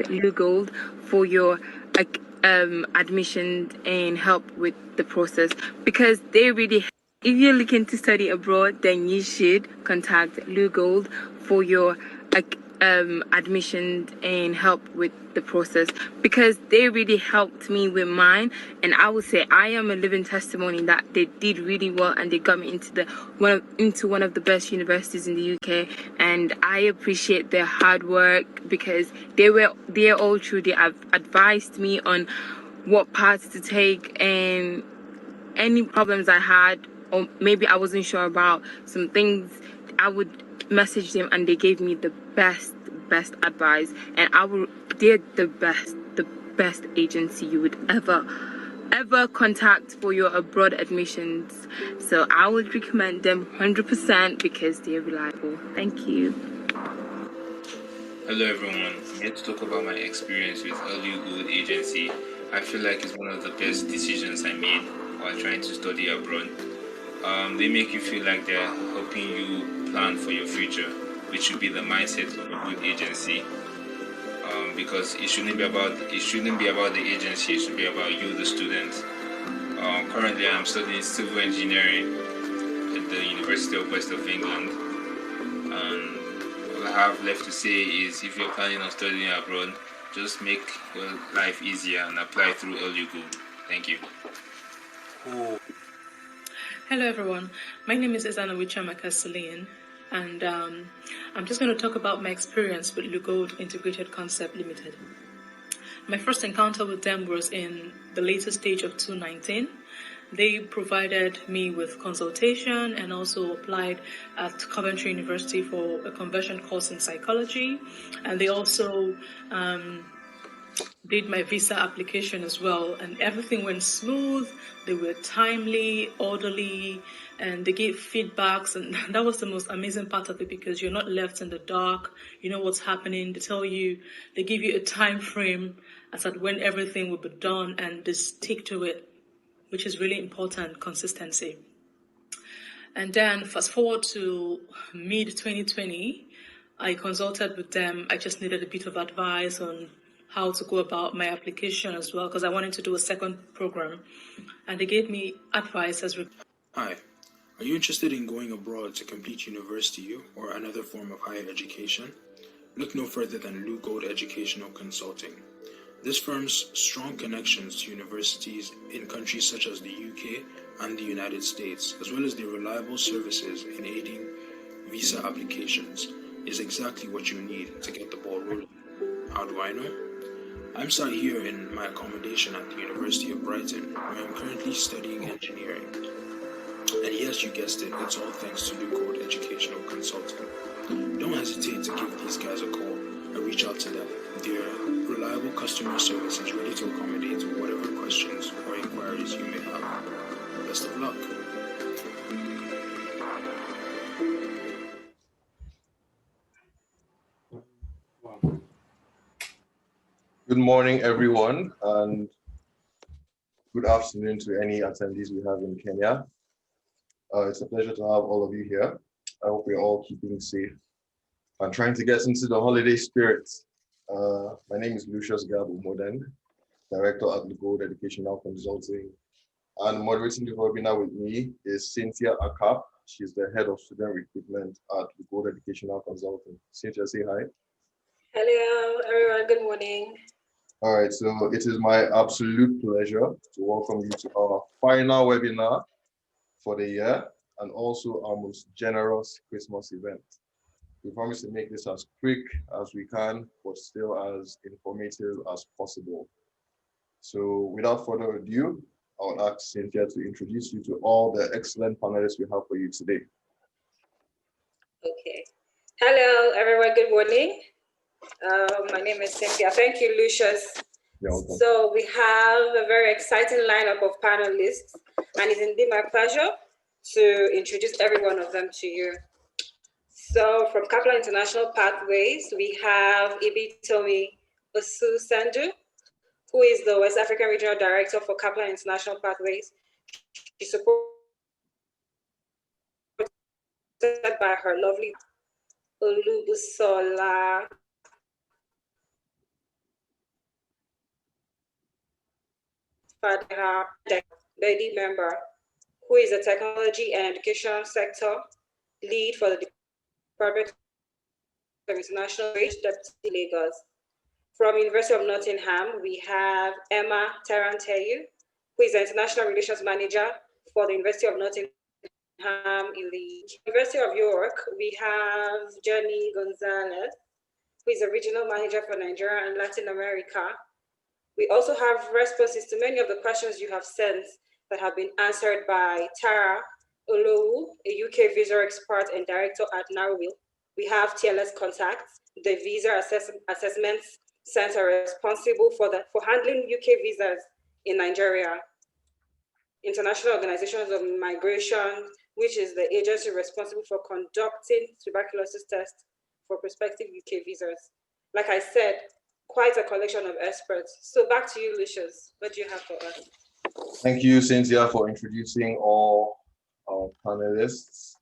Lou Gold for your admissions and help with the process, because they really, if you're looking to study abroad, then you should contact Lou Gold for your admissions and help with the process, because they really helped me with mine. And I would say I am a living testimony that they did really well and they got me into one of the best universities in the UK. And I appreciate their hard work, because they're all true. They have advised me on what paths to take, and any problems I had, or maybe I wasn't sure about some things, I would message them and they gave me the best advice. And they're the best agency you would ever contact for your abroad admissions. So I would recommend them 100% because they're reliable. Thank you. Hello everyone, I'm here to talk about my experience with Early Good Agency. I feel like it's one of the best decisions I made while trying to study abroad. They make you feel like they're helping you plan for your future, which should be the mindset of a good agency. Because it shouldn't be about the agency, it should be about you, the student. Currently, I'm studying civil engineering at the University of West of England, and all I have left to say is, if you're planning on studying abroad, just make your life easier and apply through Good. Thank you. Hello everyone, my name is Izana Wichamaka, and I'm just going to talk about my experience with Lugold Integrated Concept Limited. My first encounter with them was in the later stage of 2019. They provided me with consultation and also applied at Coventry University for a conversion course in psychology. And they also did my visa application as well, and everything went smooth. They were timely, orderly, and they gave feedbacks, and that was the most amazing part of it, because you're not left in the dark. You know what's happening. They give you a time frame as at when everything will be done, and they stick to it, which is really important, consistency. And then fast forward to mid-2020, I consulted with them. I just needed a bit of advice on how to go about my application as well, because I wanted to do a second program. And they gave me advice as Hi, are you interested in going abroad to complete university or another form of higher education? Look no further than Lou Gold Educational Consulting. This firm's strong connections to universities in countries such as the UK and the United States, as well as their reliable services in aiding visa applications, is exactly what you need to get the ball rolling. How do I know? I'm sat here in my accommodation at the University of Brighton, where I'm currently studying engineering. And yes, you guessed it, it's all thanks to Lou Gold Educational Consulting. Don't hesitate to give these guys a call and reach out to them. Their reliable customer service is ready to accommodate whatever questions or inquiries you may have. Best of luck. Good morning, everyone, and good afternoon to any attendees we have in Kenya. It's a pleasure to have all of you here. I hope you're all keeping safe and trying to get into the holiday spirit. My name is Lucius Gabu Moden, Director at the Gold Educational Consulting. And moderating the webinar with me is Cynthia Akap. She's the Head of Student Recruitment at the Gold Educational Consulting. Cynthia, say hi. Hello, everyone. Good morning. All right, so it is my absolute pleasure to welcome you to our final webinar for the year, and also our most generous Christmas event. We promise to make this as quick as we can, but still as informative as possible. So without further ado, I'll ask Cynthia to introduce you to all the excellent panelists we have for you today. Okay. Hello, everyone. Good morning. My name is Cynthia. Thank you, Lucius. So we have a very exciting lineup of panelists, and it's indeed my pleasure to introduce every one of them to you. So from Kaplan International Pathways, we have Ibitomi Osu Sandu, who is the West African Regional Director for Kaplan International Pathways. She's supported by her lovely Olubusola Fadha, lady member, who is the Technology and Education Sector Lead for the Department of International Trade, Deputy Lagos. From University of Nottingham, we have Emma Taranteyu, who is the International Relations Manager for the University of Nottingham in the University of York. We have Jenny Gonzalez, who is the Regional Manager for Nigeria and Latin America. We also have responses to many of the questions you have sent that have been answered by Tara Olowu, a UK visa expert and director at Narwhal. We have TLS Contacts, the visa assessment center responsible for handling UK visas in Nigeria. International Organizations of Migration, which is the agency responsible for conducting tuberculosis tests for prospective UK visas. Like I said, quite a collection of experts. So back to you, Lucius. What do you have for us? Thank you, Cynthia, for introducing all our panelists.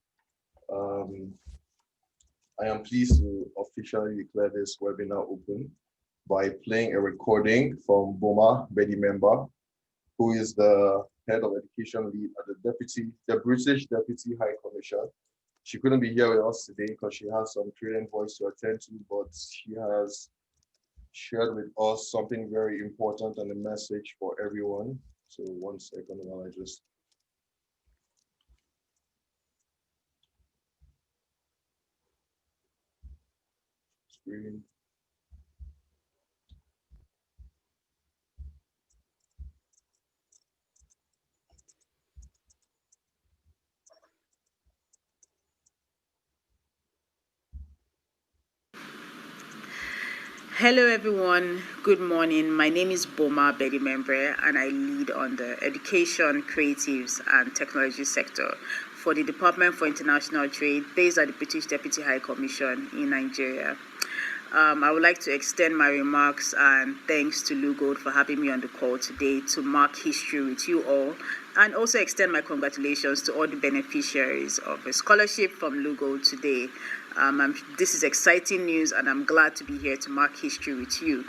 I am pleased to officially declare this webinar open by playing a recording from Boma Bedi Member, who is the Head of Education Lead at the British Deputy High Commission. She couldn't be here with us today because she has some training voice to attend to, but she has shared with us something very important and a message for everyone. So 1 second while I just screen. Hello everyone, good morning. My name is Boma Bedi Membre and I lead on the Education, Creatives and Technology sector for the Department for International Trade based at the British Deputy High Commission in Nigeria. I would like to extend my remarks and thanks to Lugold for having me on the call today to mark history with you all, and also extend my congratulations to all the beneficiaries of a scholarship from Lugold today. This is exciting news and I'm glad to be here to mark history with you.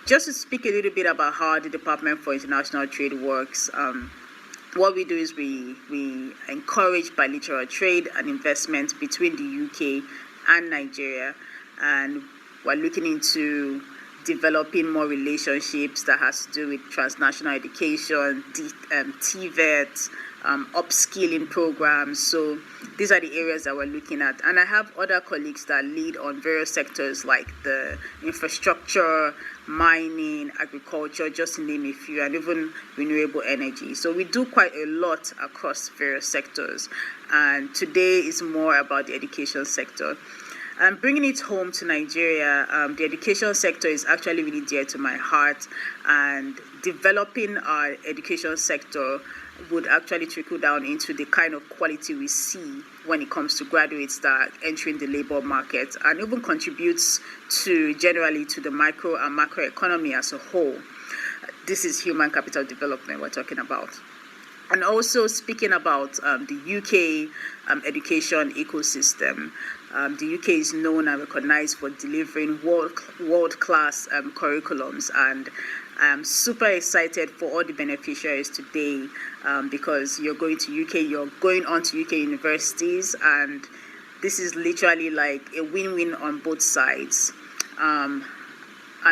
Just to speak a little bit about how the Department for International Trade works, what we do is we encourage bilateral trade and investment between the UK and Nigeria, and we're looking into developing more relationships that has to do with transnational education, TVET, upskilling programs. So these are the areas that we're looking at. And I have other colleagues that lead on various sectors like the infrastructure, mining, agriculture, just to name a few, and even renewable energy. So we do quite a lot across various sectors. And today is more about the education sector. Bringing it home to Nigeria, the education sector is actually really dear to my heart, and developing our education sector would actually trickle down into the kind of quality we see when it comes to graduates that are entering the labor market, and even contributes to generally to the micro and macro economy as a whole. This is human capital development we're talking about. And also speaking about the UK education ecosystem, the UK is known and recognized for delivering world-class curriculums, and I'm super excited for all the beneficiaries today because you're going to UK, you're going on to UK universities, and this is literally like a win-win on both sides. And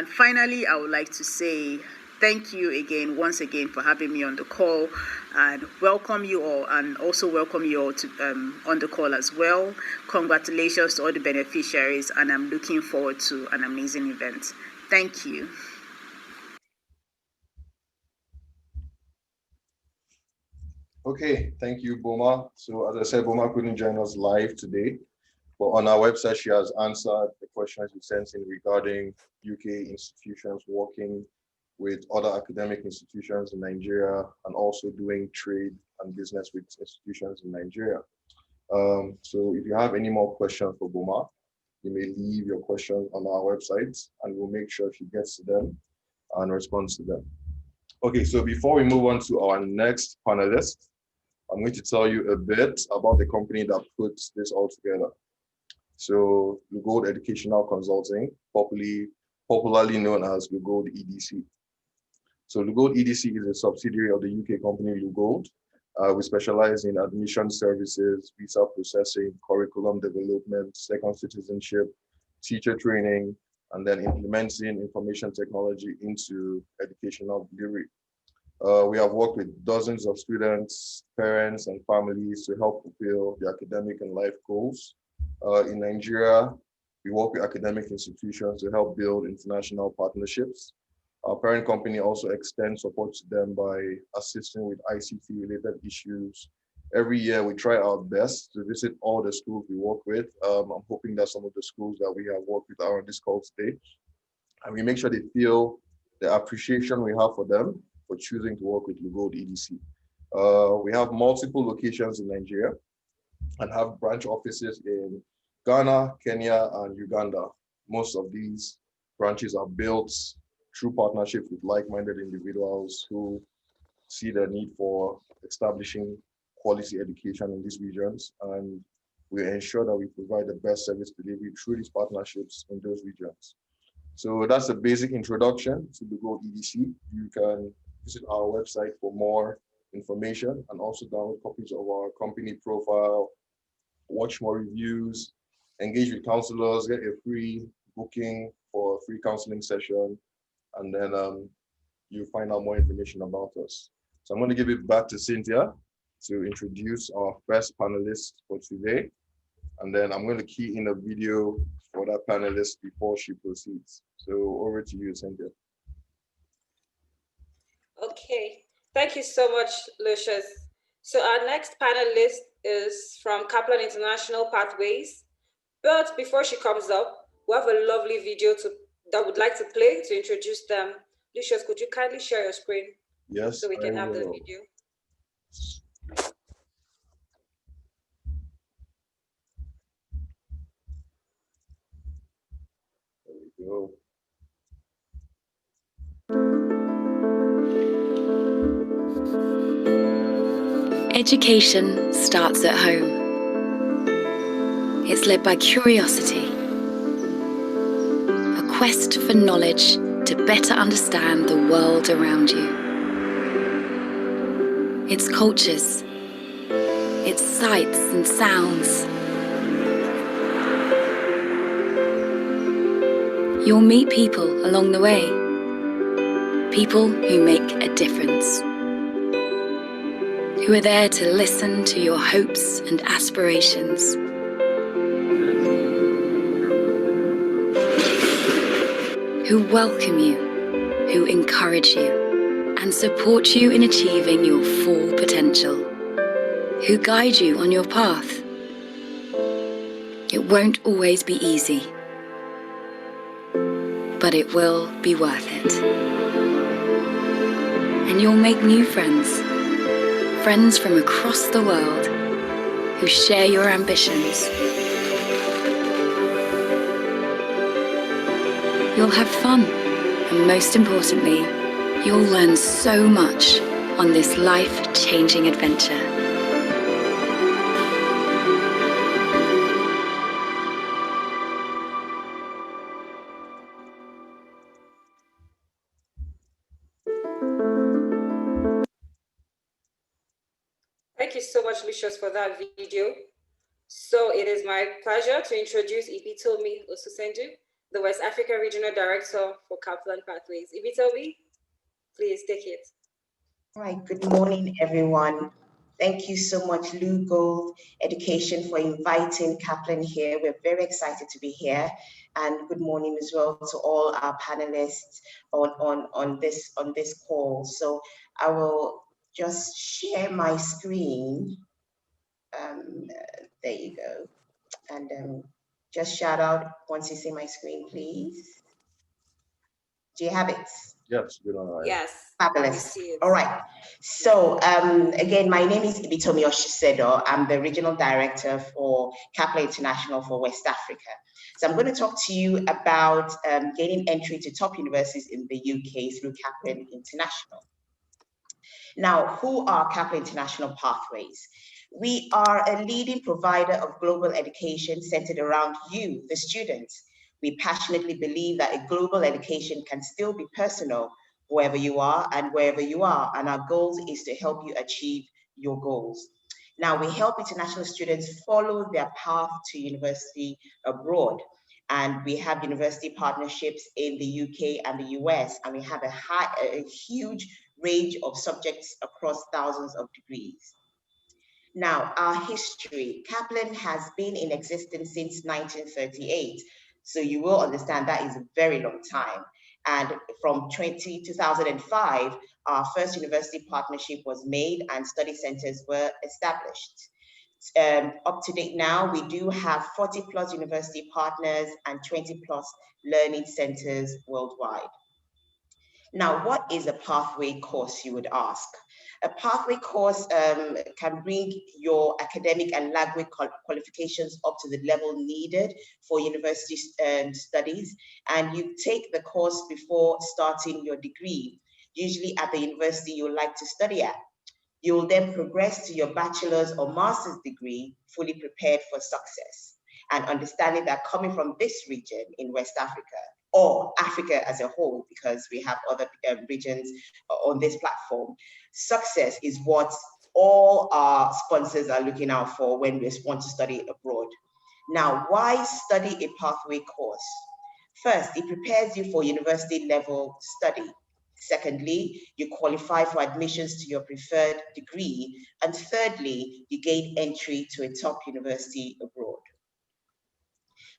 finally, I would like to say thank you again, once again, for having me on the call, and welcome you all, and also welcome you all to on the call as well. Congratulations to all the beneficiaries, and I'm looking forward to an amazing event. Thank you. Okay, thank you, Boma. So as I said, Boma couldn't join us live today, but on our website, she has answered the questions you sent in regarding UK institutions working with other academic institutions in Nigeria, and also doing trade and business with institutions in Nigeria. So if you have any more questions for Boma, you may leave your questions on our website and we'll make sure she gets to them and responds to them. Okay, so before we move on to our next panelist, I'm going to tell you a bit about the company that puts this all together. So Lugold Educational Consulting, popularly known as Lugold EDC. So Lugold EDC is a subsidiary of the UK company Lugold. We specialize in admission services, visa processing, curriculum development, second citizenship, teacher training, and then implementing information technology into educational delivery. We have worked with dozens of students, parents, and families to help fulfill their academic and life goals. In Nigeria, we work with academic institutions to help build international partnerships. Our parent company also extends support to them by assisting with ICT-related issues. Every year, we try our best to visit all the schools we work with. I'm hoping that some of the schools that we have worked with are on this call today. And we make sure they feel the appreciation we have for them for choosing to work with Lugold EDC. We have multiple locations in Nigeria and have branch offices in Ghana, Kenya, and Uganda. Most of these branches are built through partnerships with like-minded individuals who see the need for establishing quality education in these regions, and we ensure that we provide the best service delivery through these partnerships in those regions. So that's a basic introduction to Lugold EDC. You can visit our website for more information and also download copies of our company profile, watch more reviews, engage with counselors, get a free booking for a free counseling session, and then you find out more information about us. So I'm going to give it back to Cynthia to introduce our first panelist for today. And then I'm going to key in a video for that panelist before she proceeds. So over to you, Cynthia. Okay, thank you so much, Lucius. So our next panelist is from Kaplan International Pathways. But before she comes up, we have a lovely video that would like to play to introduce them. Lucius, could you kindly share your screen? Yes, so we can have the video. There we go. Education starts at home. It's led by curiosity, a quest for knowledge to better understand the world around you. It's cultures, it's sights and sounds. You'll meet people along the way, people who make a difference, who are there to listen to your hopes and aspirations. Who welcome you, who encourage you, and support you in achieving your full potential. Who guide you on your path. It won't always be easy, but it will be worth it. And you'll make new friends, friends from across the world who share your ambitions. You'll have fun, and most importantly, you'll learn so much on this life-changing adventure. Thank you so much, Lucius, for that video. So it is my pleasure to introduce Ibitomi Osusenju, the West Africa Regional Director for Kaplan Pathways. Ibitomi, please take it. All right, good morning, everyone. Thank you so much, Lugold Education, for inviting Kaplan here. We're very excited to be here. And good morning as well to all our panelists on this call. So I will just share my screen. There you go. And just shout out once you see my screen, please. Do you have it? Yes, good on that. Yes. Fabulous. All right. So again, my name is Ibitomi Oshisedo. I'm the Regional Director for Kaplan International for West Africa. So I'm going to talk to you about gaining entry to top universities in the UK through Kaplan International. Now, who are Kaplan International Pathways? We are a leading provider of global education centered around you, the students. We passionately believe that a global education can still be personal, whoever you are and wherever you are. And our goal is to help you achieve your goals. Now, we help international students follow their path to university abroad. And we have university partnerships in the UK and the US, and we have a huge range of subjects across thousands of degrees. Now, our history. Kaplan has been in existence since 1938. So you will understand that is a very long time. And from 2005, our first university partnership was made and study centers were established. Up to date now, we do have 40 plus university partners and 20 plus learning centers worldwide. Now, what is a pathway course, you would ask? A pathway course can bring your academic and language qualifications up to the level needed for university studies, and you take the course before starting your degree, usually at the university you would like to study at. You will then progress to your bachelor's or master's degree, fully prepared for success, and understanding that coming from this region in West Africa, or Africa as a whole, because we have other regions on this platform, success is what all our sponsors are looking out for when we want to study abroad. Now, why study a pathway course? First, it prepares you for university level study. Secondly, you qualify for admissions to your preferred degree. And thirdly, you gain entry to a top university abroad.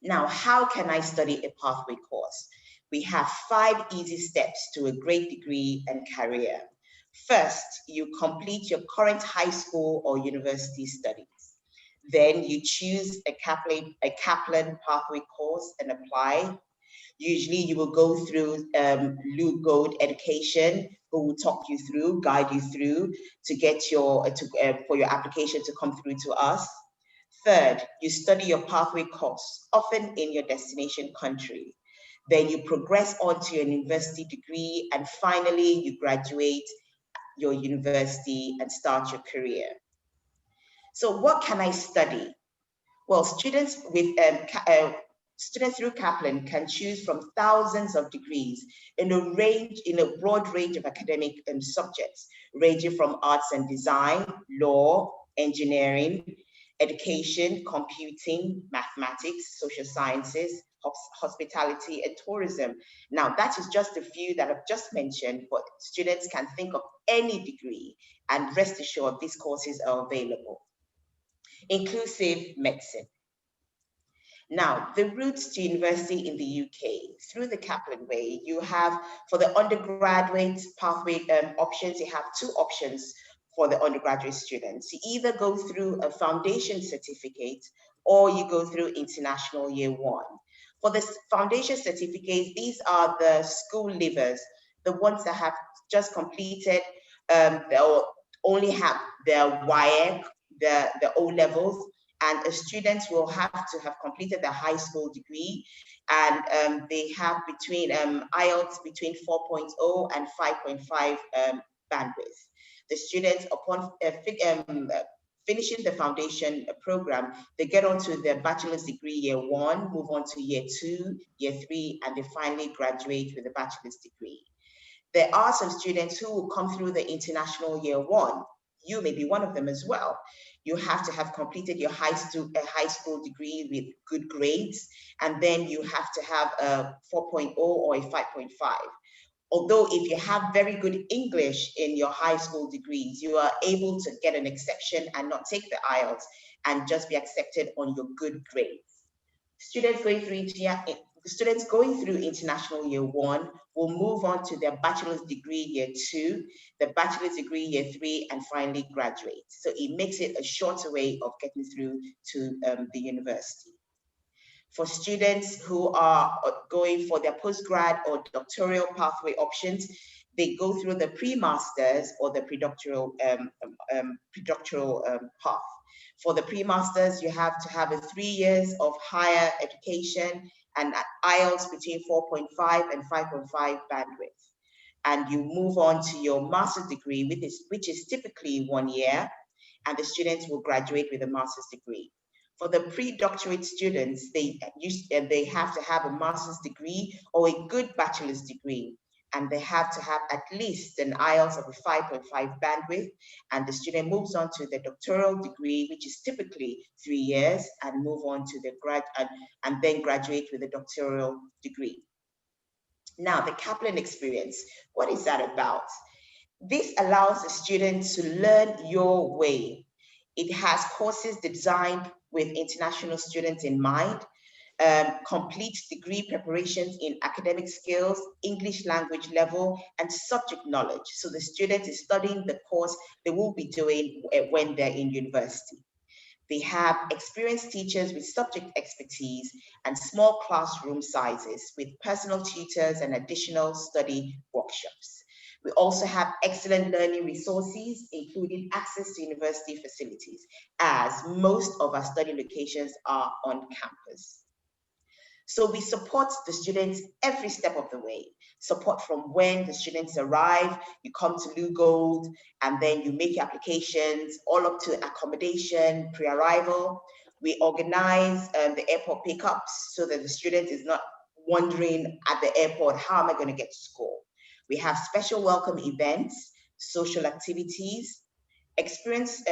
Now, how can I study a pathway course? We have 5 easy steps to a great degree and career. First, you complete your current high school or university studies. Then you choose a Kaplan pathway course and apply. Usually you will go through Luke Gold Education, who will talk you through, guide you through to get for your application to come through to us. Third, you study your pathway course, often in your destination country. Then you progress on to your university degree, and finally you graduate your university and start your career. So what can I study? Well, students through Kaplan can choose from thousands of degrees in a broad range of academic subjects, ranging from arts and design, law, engineering, education, computing, mathematics, social sciences, hospitality, and tourism. Now, that is just a few that I've just mentioned, but students can think of any degree, and rest assured these courses are available. Inclusive medicine. Now, the routes to university in the UK, through the Kaplan way, you have, for the undergraduate pathway options, you have 2 options for the undergraduate students. You either go through a foundation certificate or you go through international year 1. For the foundation certificate, these are the school leavers, the ones that have just completed, they'll only have their WAEC, the O levels, and students will have to have completed the high school degree, and they have between IELTS between 4.0 and 5.5 bandwidth. The students, upon finishing the foundation program, they get onto their bachelor's degree year 1, move on to year 2, year 3, and they finally graduate with a bachelor's degree. There are some students who will come through the international year 1. You may be one of them as well. You have to have completed your high school degree with good grades, and then you have to have a 4.0 or a 5.5. Although if you have very good English in your high school degrees, you are able to get an exception and not take the IELTS and just be accepted on your good grades. Students going through international year 1 will move on to their bachelor's degree year 2, the bachelor's degree year 3, and finally graduate. So it makes it a shorter way of getting through to the university. For students who are going for their postgrad or doctoral pathway options, they go through the pre-masters or the predoctoral path. For the pre-masters, you have to have 3 years of higher education and IELTS between 4.5 and 5.5 bandwidth. And you move on to your master's degree, which is typically 1 year, and the students will graduate with a master's degree. For the pre-doctorate students, they have to have a master's degree or a good bachelor's degree. and they have to have at least an IELTS of a 5.5 bandwidth, and the student moves on to the doctoral degree, which is typically 3 years, and move on to the and then graduate with a doctoral degree. Now, the Kaplan experience, what is that about? This allows the student to learn your way. It has courses designed with international students in mind, complete degree preparations in academic skills, English language level, and subject knowledge. So the student is studying the course they will be doing when they're in university. They have experienced teachers with subject expertise and small classroom sizes with personal tutors and additional study workshops. We also have excellent learning resources, including access to university facilities, as most of our study locations are on campus. So we support the students every step of the way. Support from when the students arrive, you come to Lugold, and then you make your applications, all up to accommodation, pre-arrival. We organize the airport pickups so that the student is not wondering at the airport, how am I going to get to school? We have special welcome events, social activities, experienced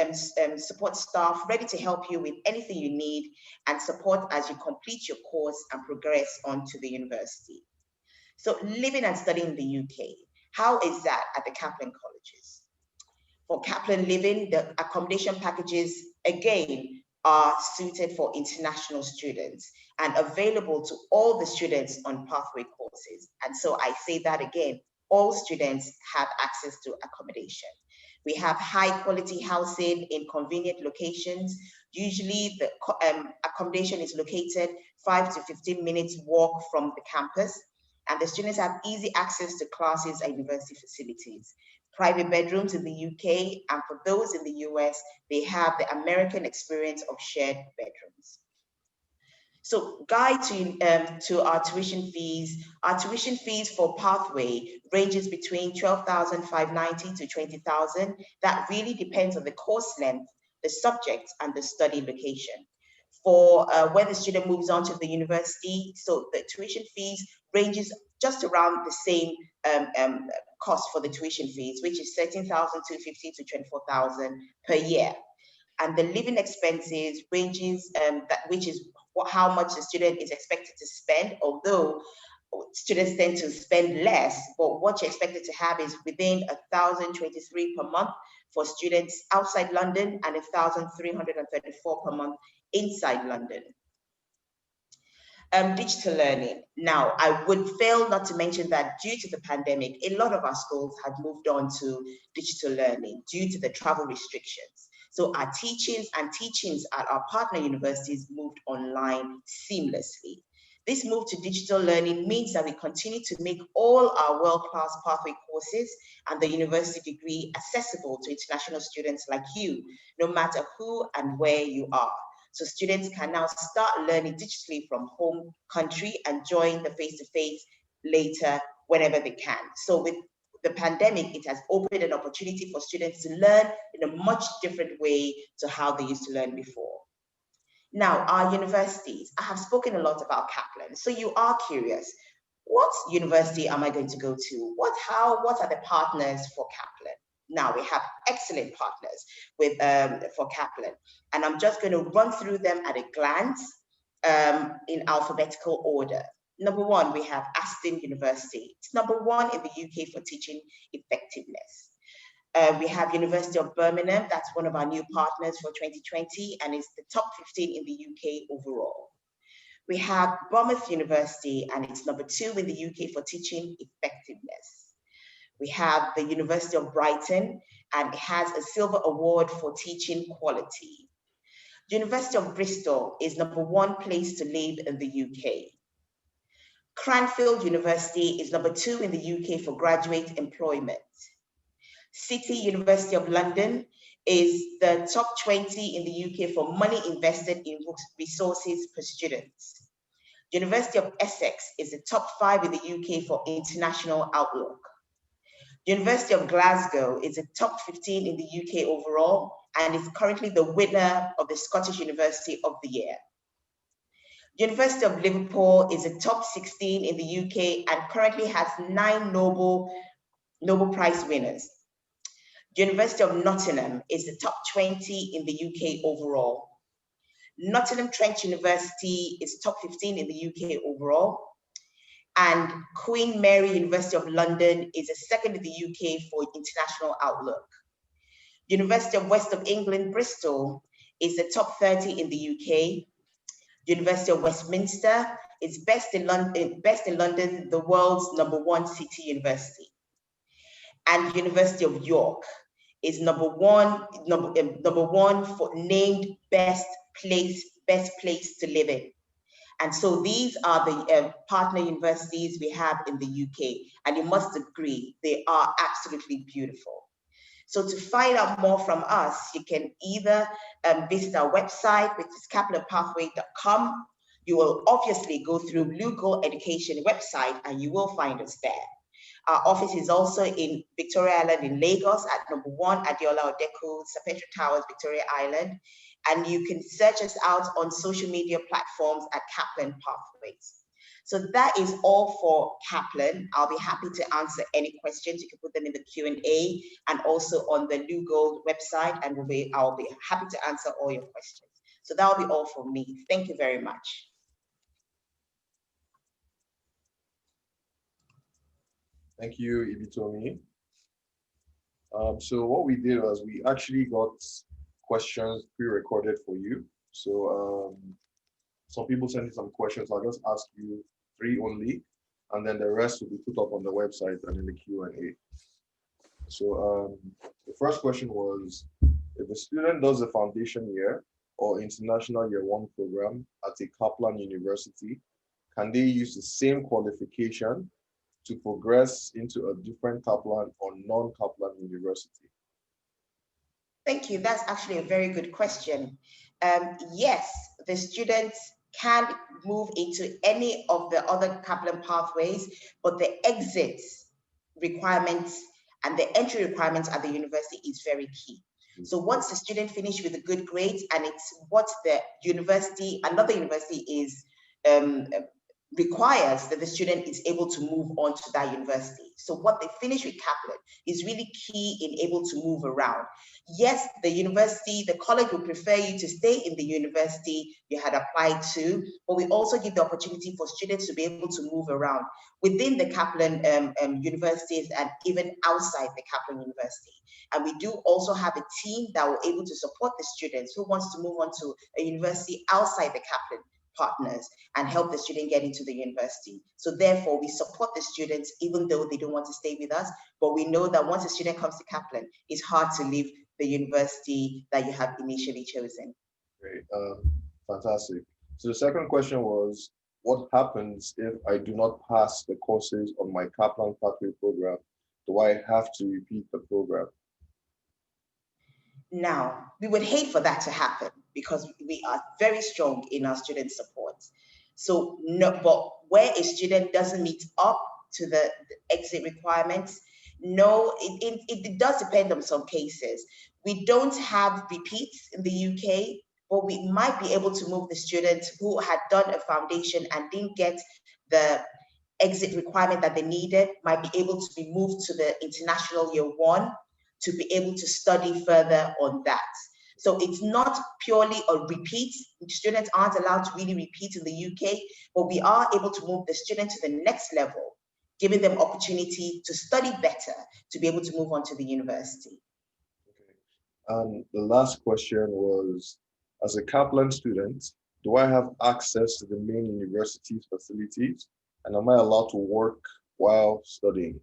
support staff ready to help you with anything you need, and support as you complete your course and progress on to the university. So living and studying in the UK, how is that at the Kaplan colleges? For Kaplan living, the accommodation packages, again, are suited for international students and available to all the students on pathway courses. And so I say that again, all students have access to accommodation. We have high quality housing in convenient locations. Usually the accommodation is located 5 to 15 minutes walk from the campus, and the students have easy access to classes and university facilities. Private bedrooms in the UK, and for those in the US, they have the American experience of shared bedrooms. So guide to our tuition fees. Our tuition fees for pathway ranges between 12,590 to 20,000. That really depends on the course length, the subject, and the study location. For when the student moves on to the university, so the tuition fees ranges just around the same cost for the tuition fees, which is 13,250 to 24,000 per year. And the living expenses ranges, which is how much the student is expected to spend, although students tend to spend less, but what you're expected to have is within 1,023 per month for students outside London and 1,334 per month inside London. Digital learning. Now, I would fail not to mention that due to the pandemic, a lot of our schools have moved on to digital learning due to the travel restrictions. So our teachings at our partner universities moved online seamlessly. This move to digital learning means that we continue to make all our world-class pathway courses and the university degree accessible to international students like you, no matter who and where you are. So students can now start learning digitally from home country and join the face-to-face later whenever they can. So with the pandemic, it has opened an opportunity for students to learn in a much different way to how they used to learn before. Now, our universities, I have spoken a lot about Kaplan. So you are curious, what university am I going to go to? What are the partners for Kaplan? Now, we have excellent partners for Kaplan, and I'm just going to run through them at a glance in alphabetical order. Number one, we have Aston University. It's number one in the UK for teaching effectiveness. We have University of Birmingham, that's one of our new partners for 2020, and it's the top 15 in the UK overall. We have Bournemouth University, and it's number 2 in the UK for teaching effectiveness. We have the University of Brighton, and it has a silver award for teaching quality. The University of Bristol is number 1 place to live in the UK. Cranfield University is number 2 in the UK for graduate employment. City University of London is the top 20 in the UK for money invested in resources per student. University of Essex is the top 5 in the UK for international outlook. University of Glasgow is the top 15 in the UK overall and is currently the winner of the Scottish University of the Year. University of Liverpool is a top 16 in the UK and currently has 9 Nobel Prize winners. University of Nottingham is the top 20 in the UK overall. Nottingham Trent University is top 15 in the UK overall. And Queen Mary University of London is a second in the UK for international outlook. University of West of England, Bristol is the top 30 in the UK. University of Westminster is best in London, the world's #1 city university. And University of York is number one for named best place to live in. And so these are the partner universities we have in the UK, and you must agree, they are absolutely beautiful. So to find out more from us, you can either visit our website, which is kaplanpathway.com. You will obviously go through Lugo Education website and you will find us there. Our office is also in Victoria Island in Lagos at #1 Adiola Odeku, Sapetra Towers, Victoria Island. And you can search us out on social media platforms at Kaplan Pathways. So that is all for Kaplan. I'll be happy to answer any questions. You can put them in the Q&A and also on the Lugo website, and I'll be happy to answer all your questions. So that'll be all from me. Thank you very much. Thank you, Ibitomi. So what we did was we actually got questions pre-recorded for you. So some people sent in some questions. I'll just ask you 3 only, and then the rest will be put up on the website and in the Q&A. So the first question was, if a student does a foundation year or international year 1 program at a Kaplan university, can they use the same qualification to progress into a different Kaplan or non-Kaplan university? Thank you. That's actually a very good question. Yes, the students can move into any of the other Kaplan pathways, but the exit requirements and the entry requirements at the university is very key. So once the student finishes with a good grade, and it's what the university, another university is requires that the student is able to move on to that university. So what they finish with Kaplan is really key in able to move around. Yes, the university, the college will prefer you to stay in the university you had applied to, but we also give the opportunity for students to be able to move around within the Kaplan universities and even outside the Kaplan University. And we do also have a team that will able to support the students who wants to move on to a university outside the Kaplan partners and help the student get into the university. So therefore, we support the students even though they don't want to stay with us, but we know that once a student comes to Kaplan, it's hard to leave the university that you have initially chosen. Great, fantastic. So the second question was, what happens if I do not pass the courses on my Kaplan Pathway program? Do I have to repeat the program? Now, we would hate for that to happen because we are very strong in our student support. So, no, but where a student doesn't meet up to the exit requirements, no, it does depend on some cases. We don't have repeats in the UK, but we might be able to move the students who had done a foundation and didn't get the exit requirement that they needed, might be able to be moved to the international year 1 to be able to study further on that. So it's not purely a repeat. Students aren't allowed to really repeat in the UK, but we are able to move the student to the next level, giving them opportunity to study better, to be able to move on to the university. Okay. The last question was, as a Kaplan student, do I have access to the main university's facilities? And am I allowed to work while studying?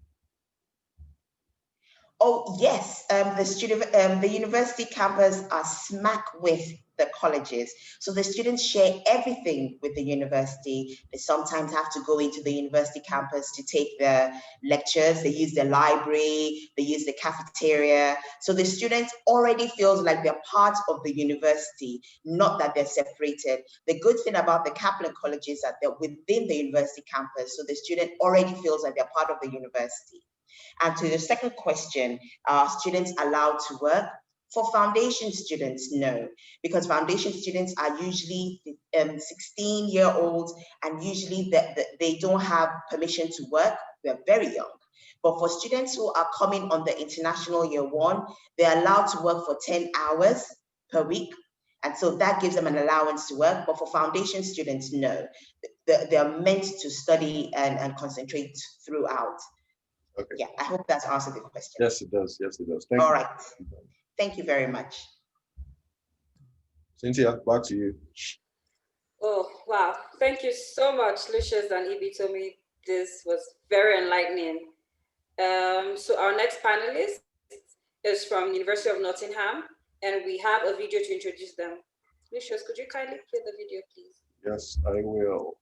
Oh, yes, the university campus are smack with the colleges. So the students share everything with the university. They sometimes have to go into the university campus to take their lectures. They use the library, they use the cafeteria. So the students already feels like they're part of the university, not that they're separated. The good thing about the Kaplan colleges is that they're within the university campus. So the student already feels like they're part of the university. And to the second question, are students allowed to work? For foundation students, no, because foundation students are usually 16-year-olds, and usually they don't have permission to work. They're very young. But for students who are coming on the international year one, they're allowed to work for 10 hours per week. And so that gives them an allowance to work. But for foundation students, no, they're meant to study and concentrate throughout. Okay. Yeah, I hope that's answered the question. Yes, it does. Yes, it does. Thank you. All right. Thank you very much. Cynthia, back to you. Oh, wow. Thank you so much, Lucius and Ibitomi. This was very enlightening. So our next panelist is from University of Nottingham, and we have a video to introduce them. Lucius, could you kindly play the video, please? Yes, I will.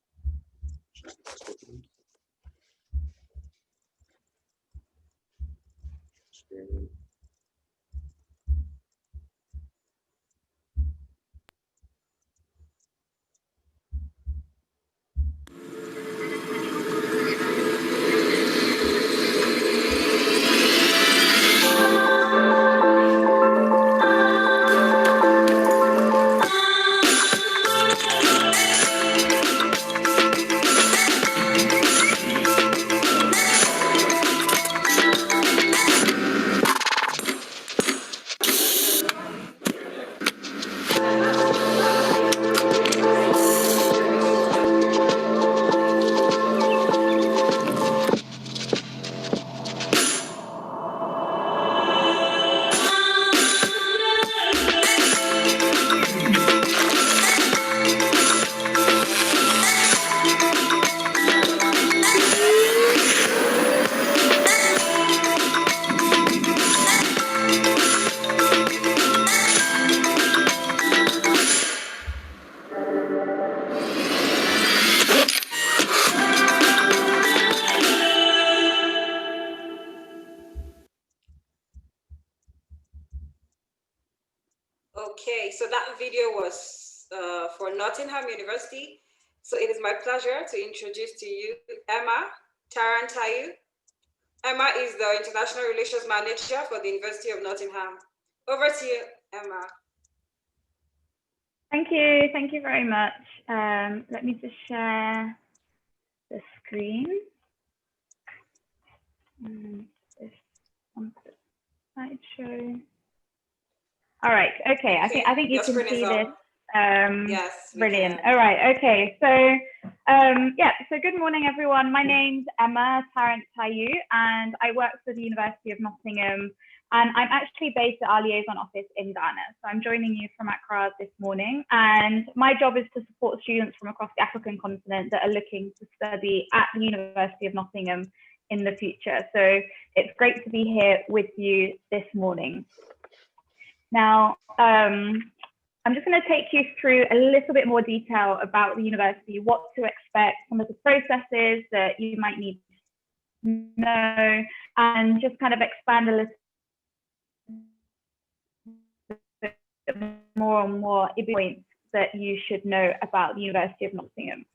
Okay, so that video was for Nottingham University. So it is my pleasure to introduce to you Emma Tarantayu. Emma is the International Relations Manager for the University of Nottingham. Over to you, Emma. Thank you very much. Let me just share the screen. This slideshow. All right. Okay. I think you can see this. Yes. Brilliant. All right. Okay. So yeah. So good morning, everyone. My name's Emma Tarantayu, and I work for the University of Nottingham. And I'm actually based at our liaison office in Ghana. So I'm joining you from Accra this morning. And my job is to support students from across the African continent that are looking to study at the University of Nottingham in the future. So it's great to be here with you this morning. Now, I'm just going to take you through a little bit more detail about the university, what to expect, some of the processes that you might need to know, and just kind of expand a little more and more points that you should know about the University of Nottingham.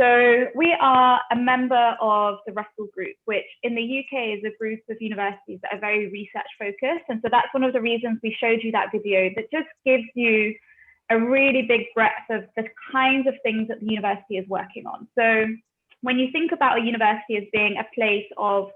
So we are a member of the Russell Group, which in the UK is a group of universities that are very research focused. And so that's one of the reasons we showed you that video, that just gives you a really big breadth of the kinds of things that the university is working on. So when you think about a university as being a place of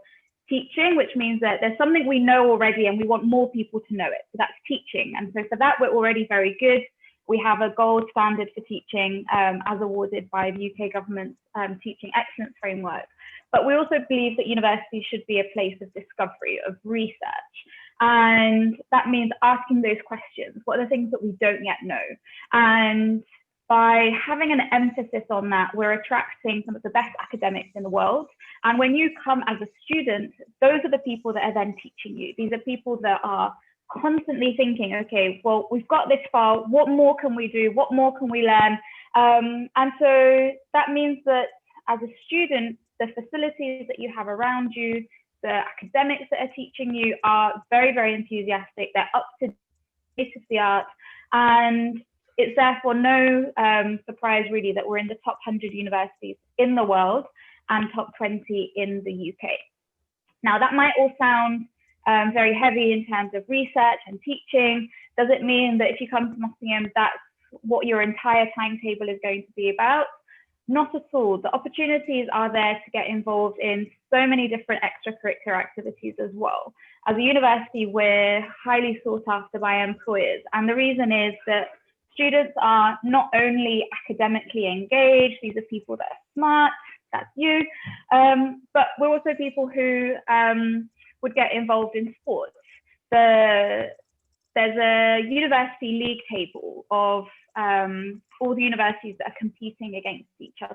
teaching, which means that there's something we know already and we want more people to know it. So that's teaching. And so for that, we're already very good. We have a gold standard for teaching as awarded by the UK government's Teaching Excellence Framework. But we also believe that universities should be a place of discovery, of research. And that means asking those questions. What are the things that we don't yet know? And by having an emphasis on that, we're attracting some of the best academics in the world. And when you come as a student, those are the people that are then teaching you. These are people that are constantly thinking, okay, well, we've got this far, what more can we do? What more can we learn? And so that means that as a student, the facilities that you have around you, the academics that are teaching you are very, very enthusiastic. They're up to date of the art. And it's therefore no surprise really that we're in the top 100 universities in the world and top 20 in the UK. Now that might all sound very heavy in terms of research and teaching. Does it mean that if you come to Nottingham, that's what your entire timetable is going to be about? Not at all. The opportunities are there to get involved in so many different extracurricular activities as well. As a university, we're highly sought after by employers. And the reason is that students are not only academically engaged, these are people that are smart, that's you, but we're also people who would get involved in sports. There's a university league table of all the universities that are competing against each other.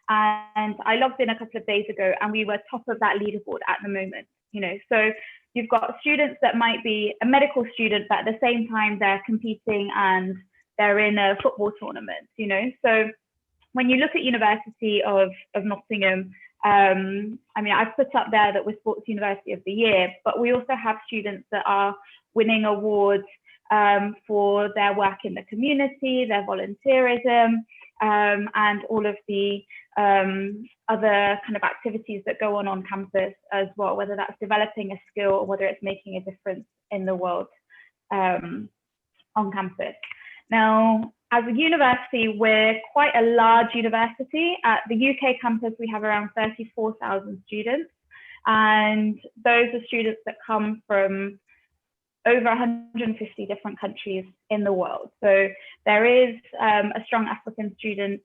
And I logged in a couple of days ago and we were top of that leaderboard at the moment, you know. So you've got students that might be a medical student, but at the same time they're competing and they're in a football tournament, you know. So when you look at University of Nottingham, I mean, I've put up there that we're Sports University of the Year, but we also have students that are winning awards for their work in the community, their volunteerism, and all of the other kind of activities that go on campus as well, whether that's developing a skill or whether it's making a difference in the world on campus. Now, as a university, we're quite a large university. At the UK campus, we have around 34,000 students, and those are students that come from over 150 different countries in the world. So there is a strong African student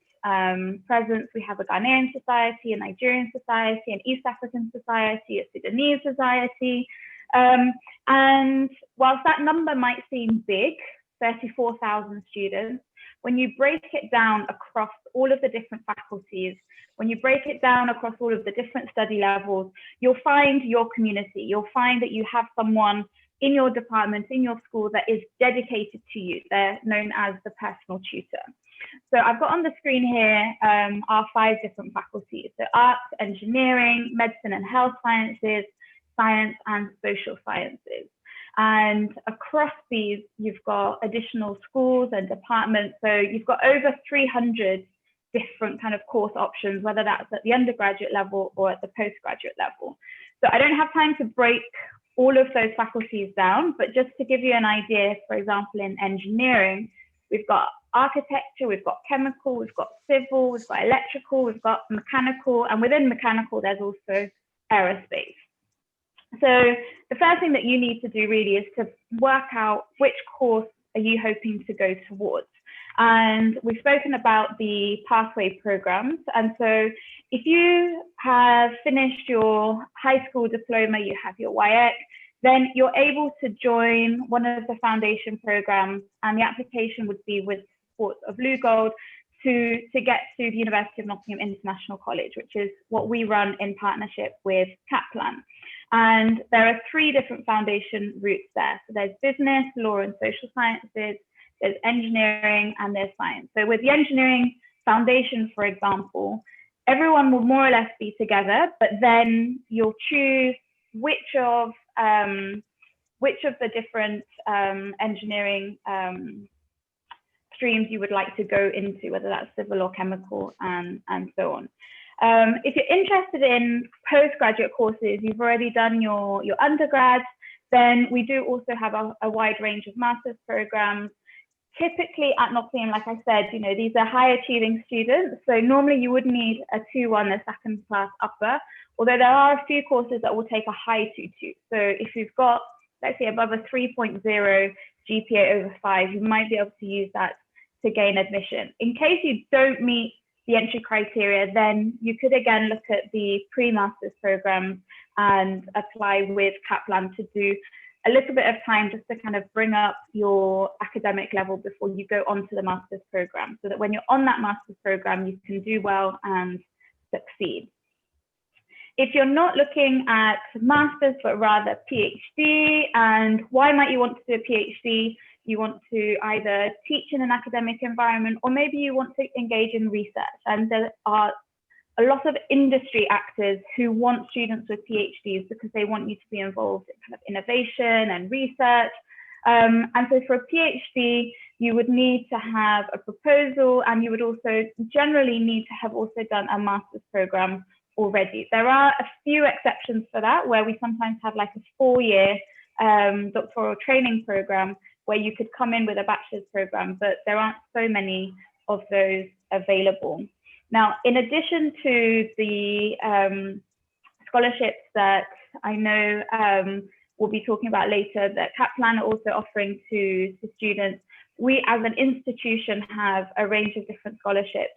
presence. We have a Ghanaian society, a Nigerian society, an East African society, a Sudanese society. And whilst that number might seem big, 34,000 students, when you break it down across all of the different faculties, when you break it down across all of the different study levels, you'll find your community. You'll find that you have someone in your department, in your school, that is dedicated to you. They're known as the personal tutor. So I've got on the screen here our 5 different faculties. So arts, engineering, medicine and health sciences, science and social sciences. And across these, you've got additional schools and departments. So you've got over 300 different kind of course options, whether that's at the undergraduate level or at the postgraduate level. So I don't have time to break all of those faculties down, but just to give you an idea, for example, in engineering, we've got architecture, we've got chemical, we've got civil, we've got electrical, we've got mechanical, and within mechanical, there's also aerospace. So the first thing that you need to do really is to work out which course are you hoping to go towards. And we've spoken about the pathway programs. And so if you have finished your high school diploma, you have your WIEC, then you're able to join one of the foundation programs, and the application would be with support of Blue Gold to get to the University of Nottingham International College, which is what we run in partnership with Kaplan. And there are 3 different foundation routes there. So there's business, law and social sciences, there's engineering, and there's science. So with the engineering foundation, for example, everyone will more or less be together, but then you'll choose which of the different engineering streams you would like to go into, whether that's civil or chemical, and so on. If you're interested in postgraduate courses, you've already done your undergrad, then we do also have a wide range of master's programs. Typically at Nottingham, like I said, you know, these are high achieving students. So normally you would need a 2-1, a second class upper, although there are a few courses that will take a high 2-2. So if you've got, let's say, above a 3.0 GPA over 5, you might be able to use that to gain admission. In case you don't meet the entry criteria, then you could again look at the pre-master's programs and apply with Kaplan to do a little bit of time just to kind of bring up your academic level before you go on to the master's program, so that when you're on that master's program, you can do well and succeed. If you're not looking at master's, but rather PhD, and why might you want to do a PhD? You want to either teach in an academic environment, or maybe you want to engage in research. And there are a lot of industry actors who want students with PhDs because they want you to be involved in kind of innovation and research. And so for a PhD, you would need to have a proposal, and you would also generally need to have also done a master's program already. There are a few exceptions for that, where we sometimes have like a 4-year doctoral training program where you could come in with a bachelor's program, but there aren't so many of those available. Now, in addition to the scholarships that I know we'll be talking about later, that Kaplan are also offering to students, we as an institution have a range of different scholarships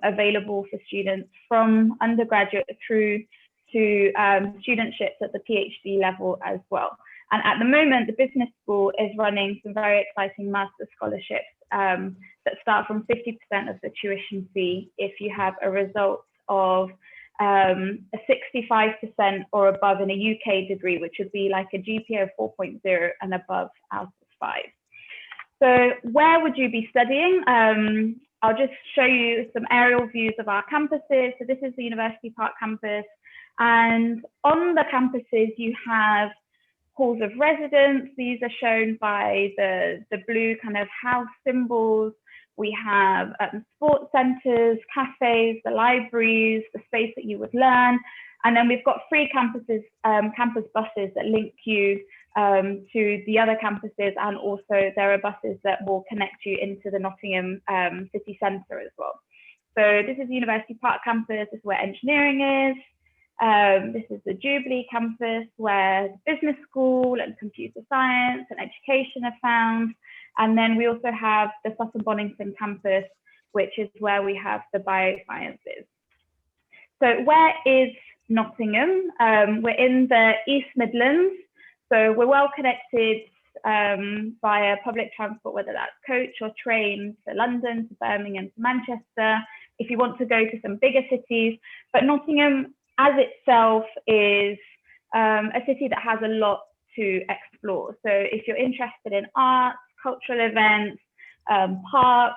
available for students, from undergraduate through to studentships at the PhD level as well. And at the moment, the business school is running some very exciting master scholarships that start from 50% of the tuition fee if you have a result of a 65% or above in a UK degree, which would be like a GPA of 4.0 and above out of 5. So where would you be studying? I'll just show you some aerial views of our campuses. So this is the University Park campus. And on the campuses, you have halls of residence. These are shown by the blue kind of house symbols. We have sports centers, cafes, the libraries, the space that you would learn. And then we've got free campuses, campus buses that link you to the other campuses, and also there are buses that will connect you into the Nottingham city centre as well. So this is the University Park campus, this is where engineering is. This is the Jubilee campus, where business school and computer science and education are found. And then we also have the Sutton Bonington campus, which is where we have the biosciences. So where is Nottingham? We're in the East Midlands. So we're well connected via public transport, whether that's coach or train, to London, to Birmingham, to Manchester, if you want to go to some bigger cities. But Nottingham as itself is a city that has a lot to explore. So if you're interested in arts, cultural events, parks,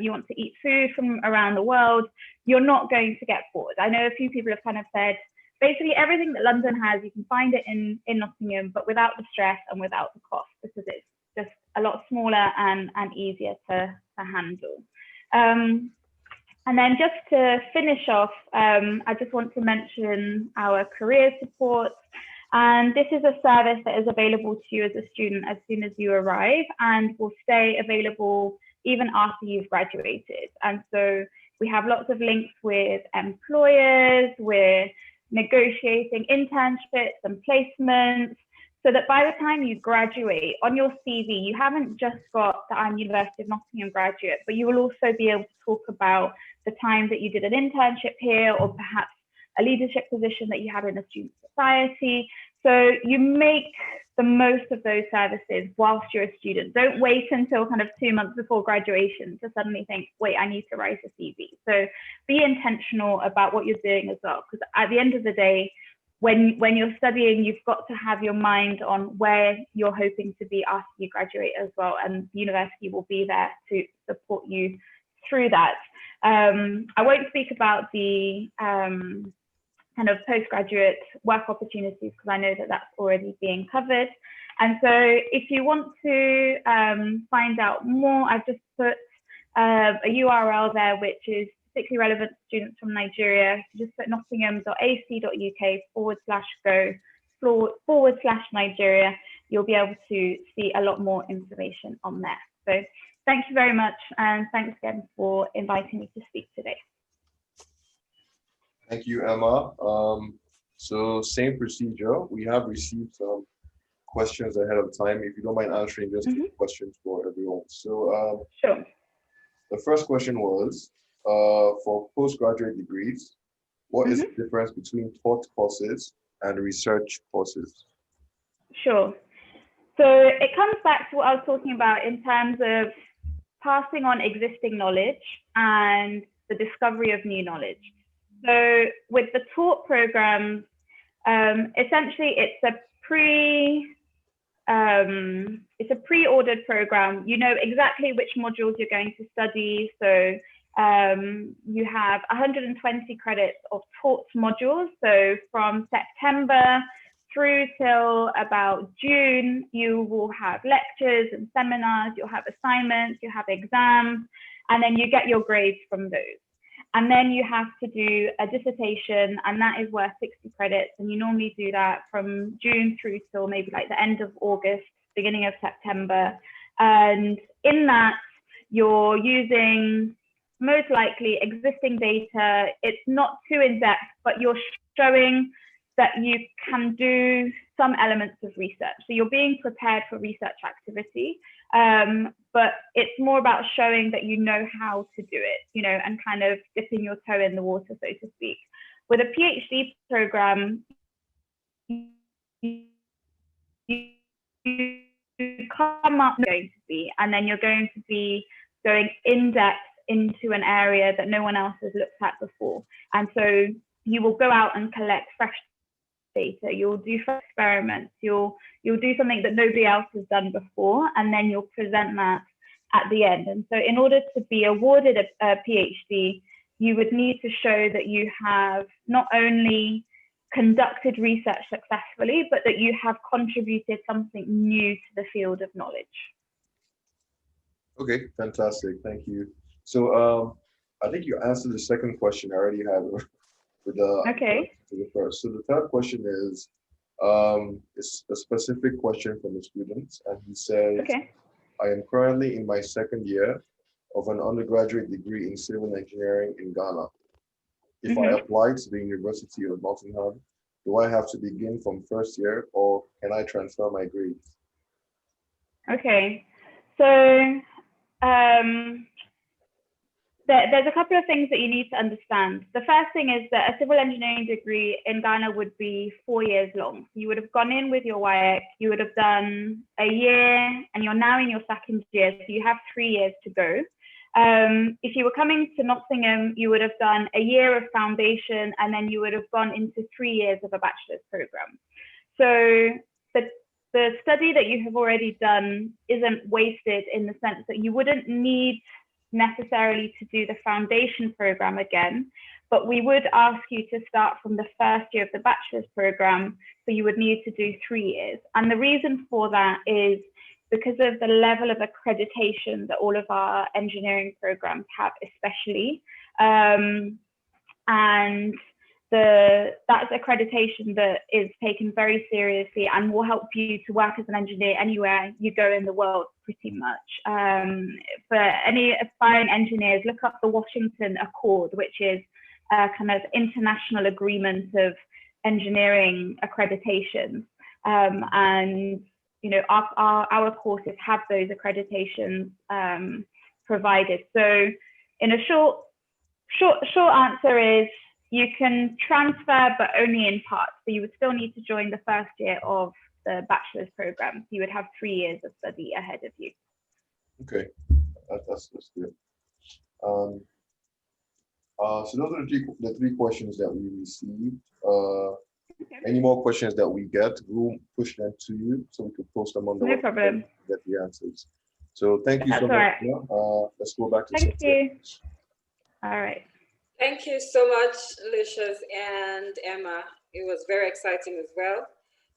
you want to eat food from around the world, you're not going to get bored. I know a few people have kind of said, basically everything that London has, you can find it in Nottingham, but without the stress and without the cost, because it's just a lot smaller and easier to handle. And then just to finish off, I just want to mention our career support. And this is a service that is available to you as a student as soon as you arrive, and will stay available even after you've graduated. And so we have lots of links with employers, we're negotiating internships and placements, so that by the time you graduate, on your CV, you haven't just got that I'm University of Nottingham graduate, but you will also be able to talk about the time that you did an internship here, or perhaps a leadership position that you had in a student society. So you make the most of those services whilst you're a student. Don't wait until kind of 2 months before graduation to suddenly think, wait, I need to write a CV. So be intentional about what you're doing as well, because at the end of the day, when you're studying, you've got to have your mind on where you're hoping to be after you graduate as well, and the university will be there to support you through that. I won't speak about the kind of postgraduate work opportunities, because I know that that's already being covered. And so if you want to find out more, I've just put a URL there, which is particularly relevant to students from Nigeria. Just put nottingham.ac.uk/go/Nigeria. You'll be able to see a lot more information on there. So thank you very much, and thanks again for inviting me to speak today. Thank you, Emma. So same procedure. We have received some questions ahead of time. If you don't mind answering just two questions for everyone. So sure. The first question was, for postgraduate degrees, what is the difference between taught courses and research courses? Sure. So it comes back to what I was talking about in terms of passing on existing knowledge and the discovery of new knowledge. So with the taught programs, essentially it's a pre-ordered program. You know exactly which modules you're going to study. So you have 120 credits of taught modules. So from September through till about June, you will have lectures and seminars, you'll have assignments, you'll have exams, and then you get your grades from those. And then you have to do a dissertation, and that is worth 60 credits. And you normally do that from June through till maybe like the end of August, beginning of September. And in that, you're using most likely existing data. It's not too in-depth, but you're showing that you can do some elements of research. So you're being prepared for research activity, but it's more about showing that you know how to do it, you know, and kind of dipping your toe in the water, so to speak. With a PhD program, you come up going to be, and then you're going to be going in depth into an area that no one else has looked at before. And so you will go out and collect fresh data, you'll do fresh experiments, you'll do something that nobody else has done before, and then you'll present that at the end. And so in order to be awarded a PhD, you would need to show that you have not only conducted research successfully, but that you have contributed something new to the field of knowledge. Okay, fantastic. Thank you. So I think you answered the second question I already had with the first. So the third question is it's a specific question from the students, and he says, I am currently in my second year of an undergraduate degree in civil engineering in Ghana. If I apply to the University of Nottingham, do I have to begin from first year, or can I transfer my grades? Okay, so there's a couple of things that you need to understand. The first thing is that a civil engineering degree in Ghana would be 4 years long. You would have gone in with your WIAC, you would have done a year, and you're now in your second year, so you have 3 years to go. If you were coming to Nottingham, you would have done a year of foundation, and then you would have gone into 3 years of a bachelor's program. So the study that you have already done isn't wasted, in the sense that you wouldn't need necessarily to do the foundation program again, but we would ask you to start from the first year of the bachelor's program, so you would need to do 3 years. And the reason for that is because of the level of accreditation that all of our engineering programs have, especially. And that's accreditation that is taken very seriously and will help you to work as an engineer anywhere you go in the world, pretty much. For any aspiring engineers, look up the Washington Accord, which is a kind of international agreement of engineering accreditations. And you know, our courses have those accreditations provided. So in a short answer is, you can transfer, but only in part. So you would still need to join the first year of the bachelor's program. So you would have 3 years of study ahead of you. Okay, that's good. So those are the three questions that we received. Any more questions that we get, we'll push them to you so we can post them on the website. No problem. Get the answers. So thank you so much. Right. Let's go back to Thank you. All right. Thank you so much, Lucius and Emma. It was very exciting as well.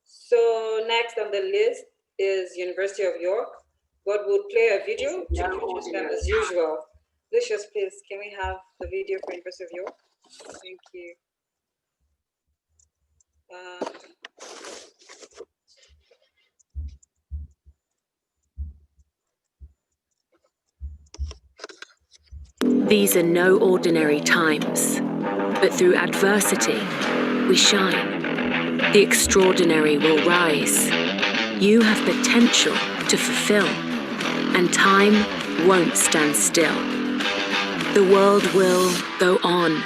So next on the list is University of York, but we'll play a video to introduce them as usual. Lucius, please, can we have the video for University of York? Thank you. These are no ordinary times, but through adversity, we shine. The extraordinary will rise. You have potential to fulfill, and time won't stand still. The world will go on.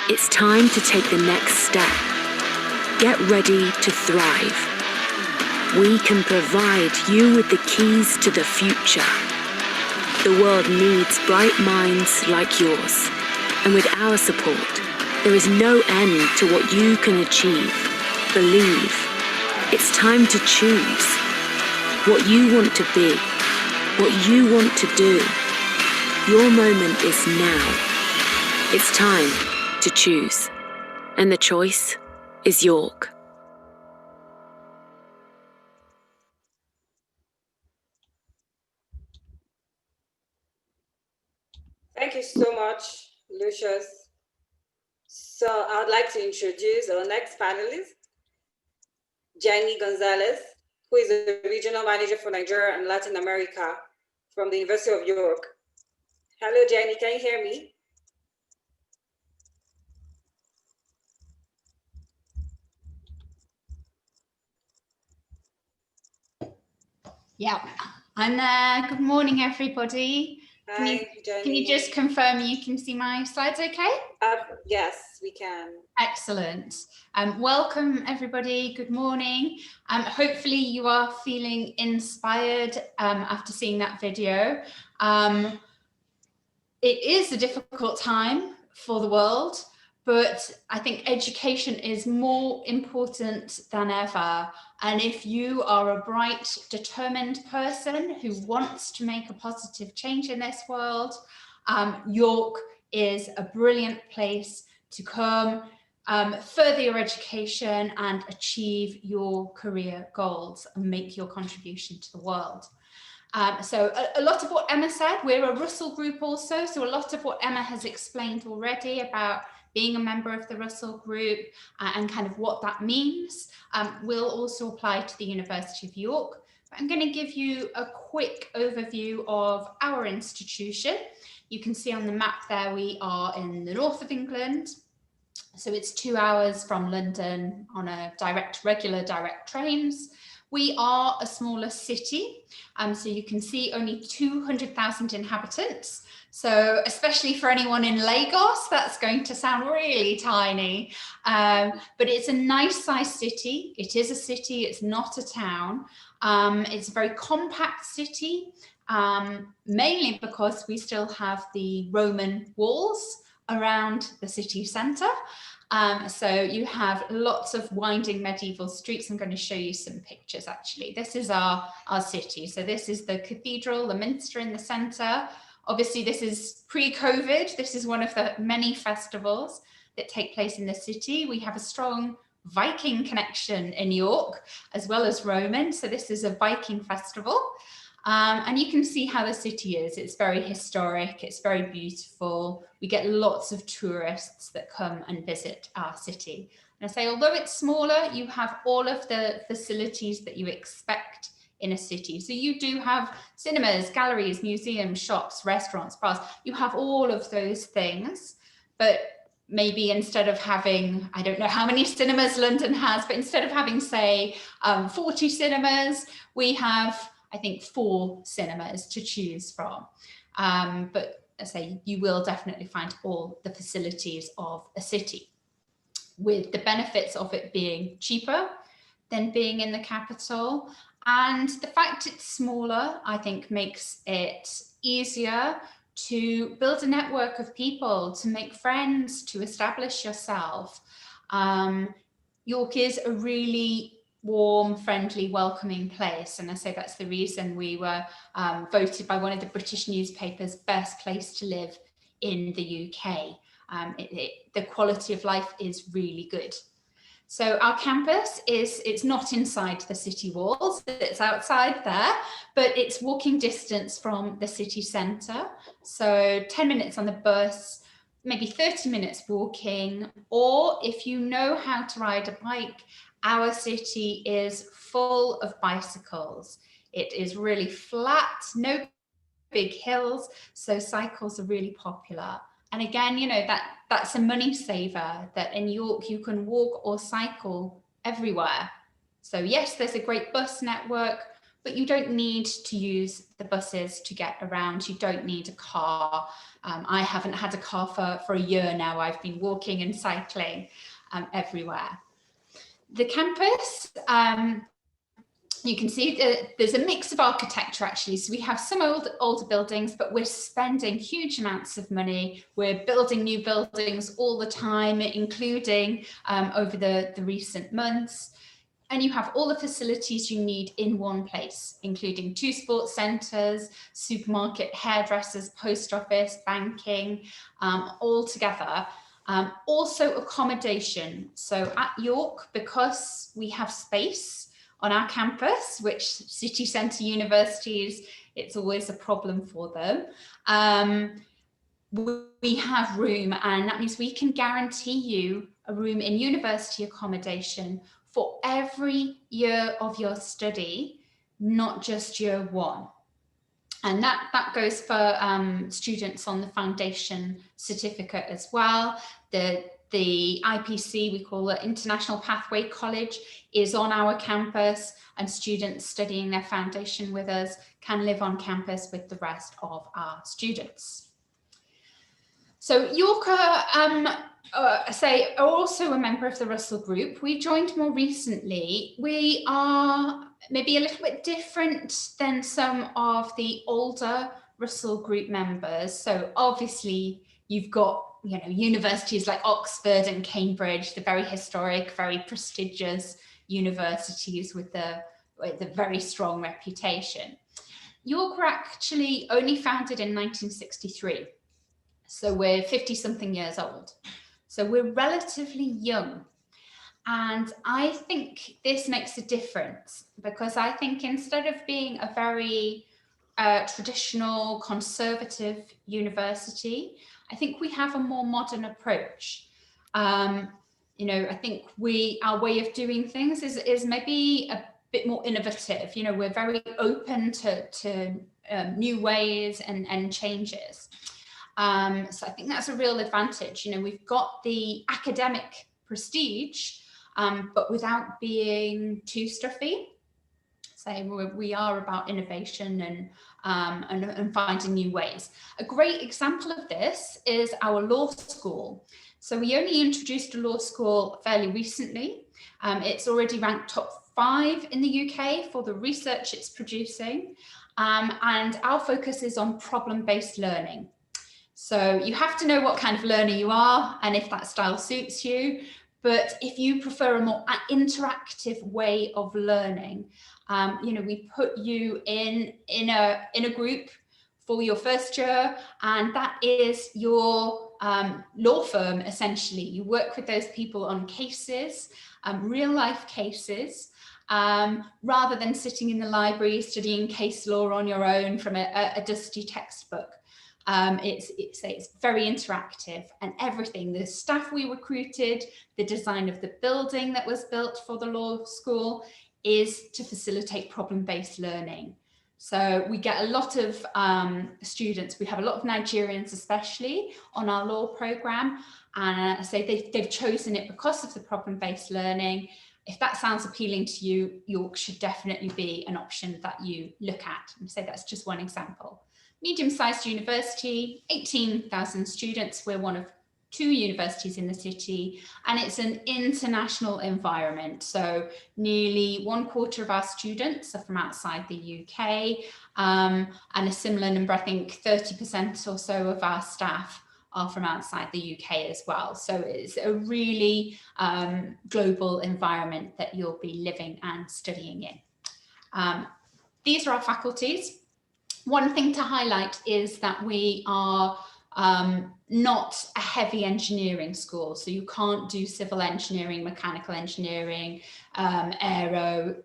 It's time to take the next step. Get ready to thrive. We can provide you with the keys to the future. The world needs bright minds like yours, and with our support, there is no end to what you can achieve. Believe. It's time to choose what you want to be, what you want to do. Your moment is now. It's time to choose, and the choice is York. Thank you so much, Lucius. So I would like to introduce our next panelist, Jenny Gonzalez, who is the Regional Manager for Nigeria and Latin America from the University of York. Hello, Jenny, can you hear me? Yeah, I'm there. Good morning, everybody. Hi, Jenny. Can you just confirm you can see my slides okay? Yes, we can. Excellent. Welcome, everybody. Good morning. Hopefully you are feeling inspired after seeing that video. It is a difficult time for the world, but I think education is more important than ever. And if you are a bright, determined person who wants to make a positive change in this world, York is a brilliant place to come, further your education and achieve your career goals and make your contribution to the world. So a lot of what Emma said, we're a Russell group also, so a lot of what Emma has explained already about being a member of the Russell group and kind of what that means will also apply to the University of York. But I'm going to give you a quick overview of our institution. You can see on the map there we are in the north of England. So it's 2 hours from London on a regular direct trains. We are a smaller city, so you can see only 200,000 inhabitants. So especially for anyone in Lagos, that's going to sound really tiny, but it's a nice sized city. It is a city, it's not a town. It's a very compact city, mainly because we still have the Roman walls around the city centre. So you have lots of winding medieval streets. I'm going to show you some pictures actually. This is our city. So this is the cathedral, the minster in the centre. Obviously this is pre-COVID. This is one of the many festivals that take place in the city. We have a strong Viking connection in York as well as Roman. So this is a Viking festival. And you can see how the city is. It's very historic, it's very beautiful. We get lots of tourists that come and visit our city. And I say, although it's smaller, you have all of the facilities that you expect in a city. So you do have cinemas, galleries, museums, shops, restaurants, bars. You have all of those things, but maybe instead of having, I don't know how many cinemas London has, but instead of having, say, 40 cinemas, we have, I think, 4 cinemas to choose from. But I say you will definitely find all the facilities of a city, with the benefits of it being cheaper than being in the capital. And the fact it's smaller, I think, makes it easier to build a network of people, to make friends, to establish yourself. York is a really warm, friendly, welcoming place. And I say that's the reason we were voted by one of the British newspapers best place to live in the UK. The quality of life is really good. So our campus it's not inside the city walls, it's outside there, but it's walking distance from the city centre. So 10 minutes on the bus, maybe 30 minutes walking, or if you know how to ride a bike, our city is full of bicycles. It is really flat, no big hills, so cycles are really popular. And again, you know, that's a money saver, that in York you can walk or cycle everywhere. So yes, there's a great bus network, but you don't need to use the buses to get around. You don't need a car. I haven't had a car for a year now. I've been walking and cycling everywhere. The campus, you can see that there's a mix of architecture actually. So we have some older buildings, but we're spending huge amounts of money. We're building new buildings all the time, including over the recent months. And you have all the facilities you need in one place, including 2 sports centres, supermarket, hairdressers, post office, banking, all together. Also accommodation. So at York, because we have space on our campus, which city centre universities, it's always a problem for them. we have room, and that means we can guarantee you a room in university accommodation for every year of your study, not just year one. And that goes for students on the foundation certificate as well. The IPC, we call it International Pathway College, is on our campus, and students studying their foundation with us can live on campus with the rest of our students. So Yorka, are also a member of the Russell Group. We joined more recently. We are maybe a little bit different than some of the older Russell Group members. So obviously you've got, you know, universities like Oxford and Cambridge, the very historic, very prestigious universities with the very strong reputation. York were actually only founded in 1963. So we're 50 something years old. So we're relatively young. And I think this makes a difference, because I think instead of being a very traditional conservative university, I think we have a more modern approach. You know, I think our way of doing things is maybe a bit more innovative. You know, we're very open to new ways and changes. So I think that's a real advantage. You know, we've got the academic prestige, but without being too stuffy. So we are about innovation and finding new ways. A great example of this is our law school. So we only introduced a law school fairly recently. It's already ranked top 5 in the UK for the research it's producing. And our focus is on problem-based learning. So you have to know what kind of learner you are and if that style suits you. But if you prefer a more interactive way of learning, you know, we put you in a group for your first year, and that is your law firm, essentially. You work with those people on cases, real life cases, rather than sitting in the library studying case law on your own from a dusty textbook. It's very interactive, and everything, the staff we recruited, the design of the building that was built for the law school is to facilitate problem-based learning. So we get a lot of students, we have a lot of Nigerians especially on our law program, and so they've chosen it because of the problem-based learning. If that sounds appealing to you, York should definitely be an option that you look at. And so that's just one example. Medium-sized university, 18,000 students. We're one of 2 universities in the city, and it's an international environment. So nearly 1/4 of our students are from outside the UK, and a similar number, I think 30% or so of our staff are from outside the UK as well. So it's a really global environment that you'll be living and studying in. These are our faculties. One thing to highlight is that we are not a heavy engineering school, so you can't do civil engineering, mechanical engineering, aero,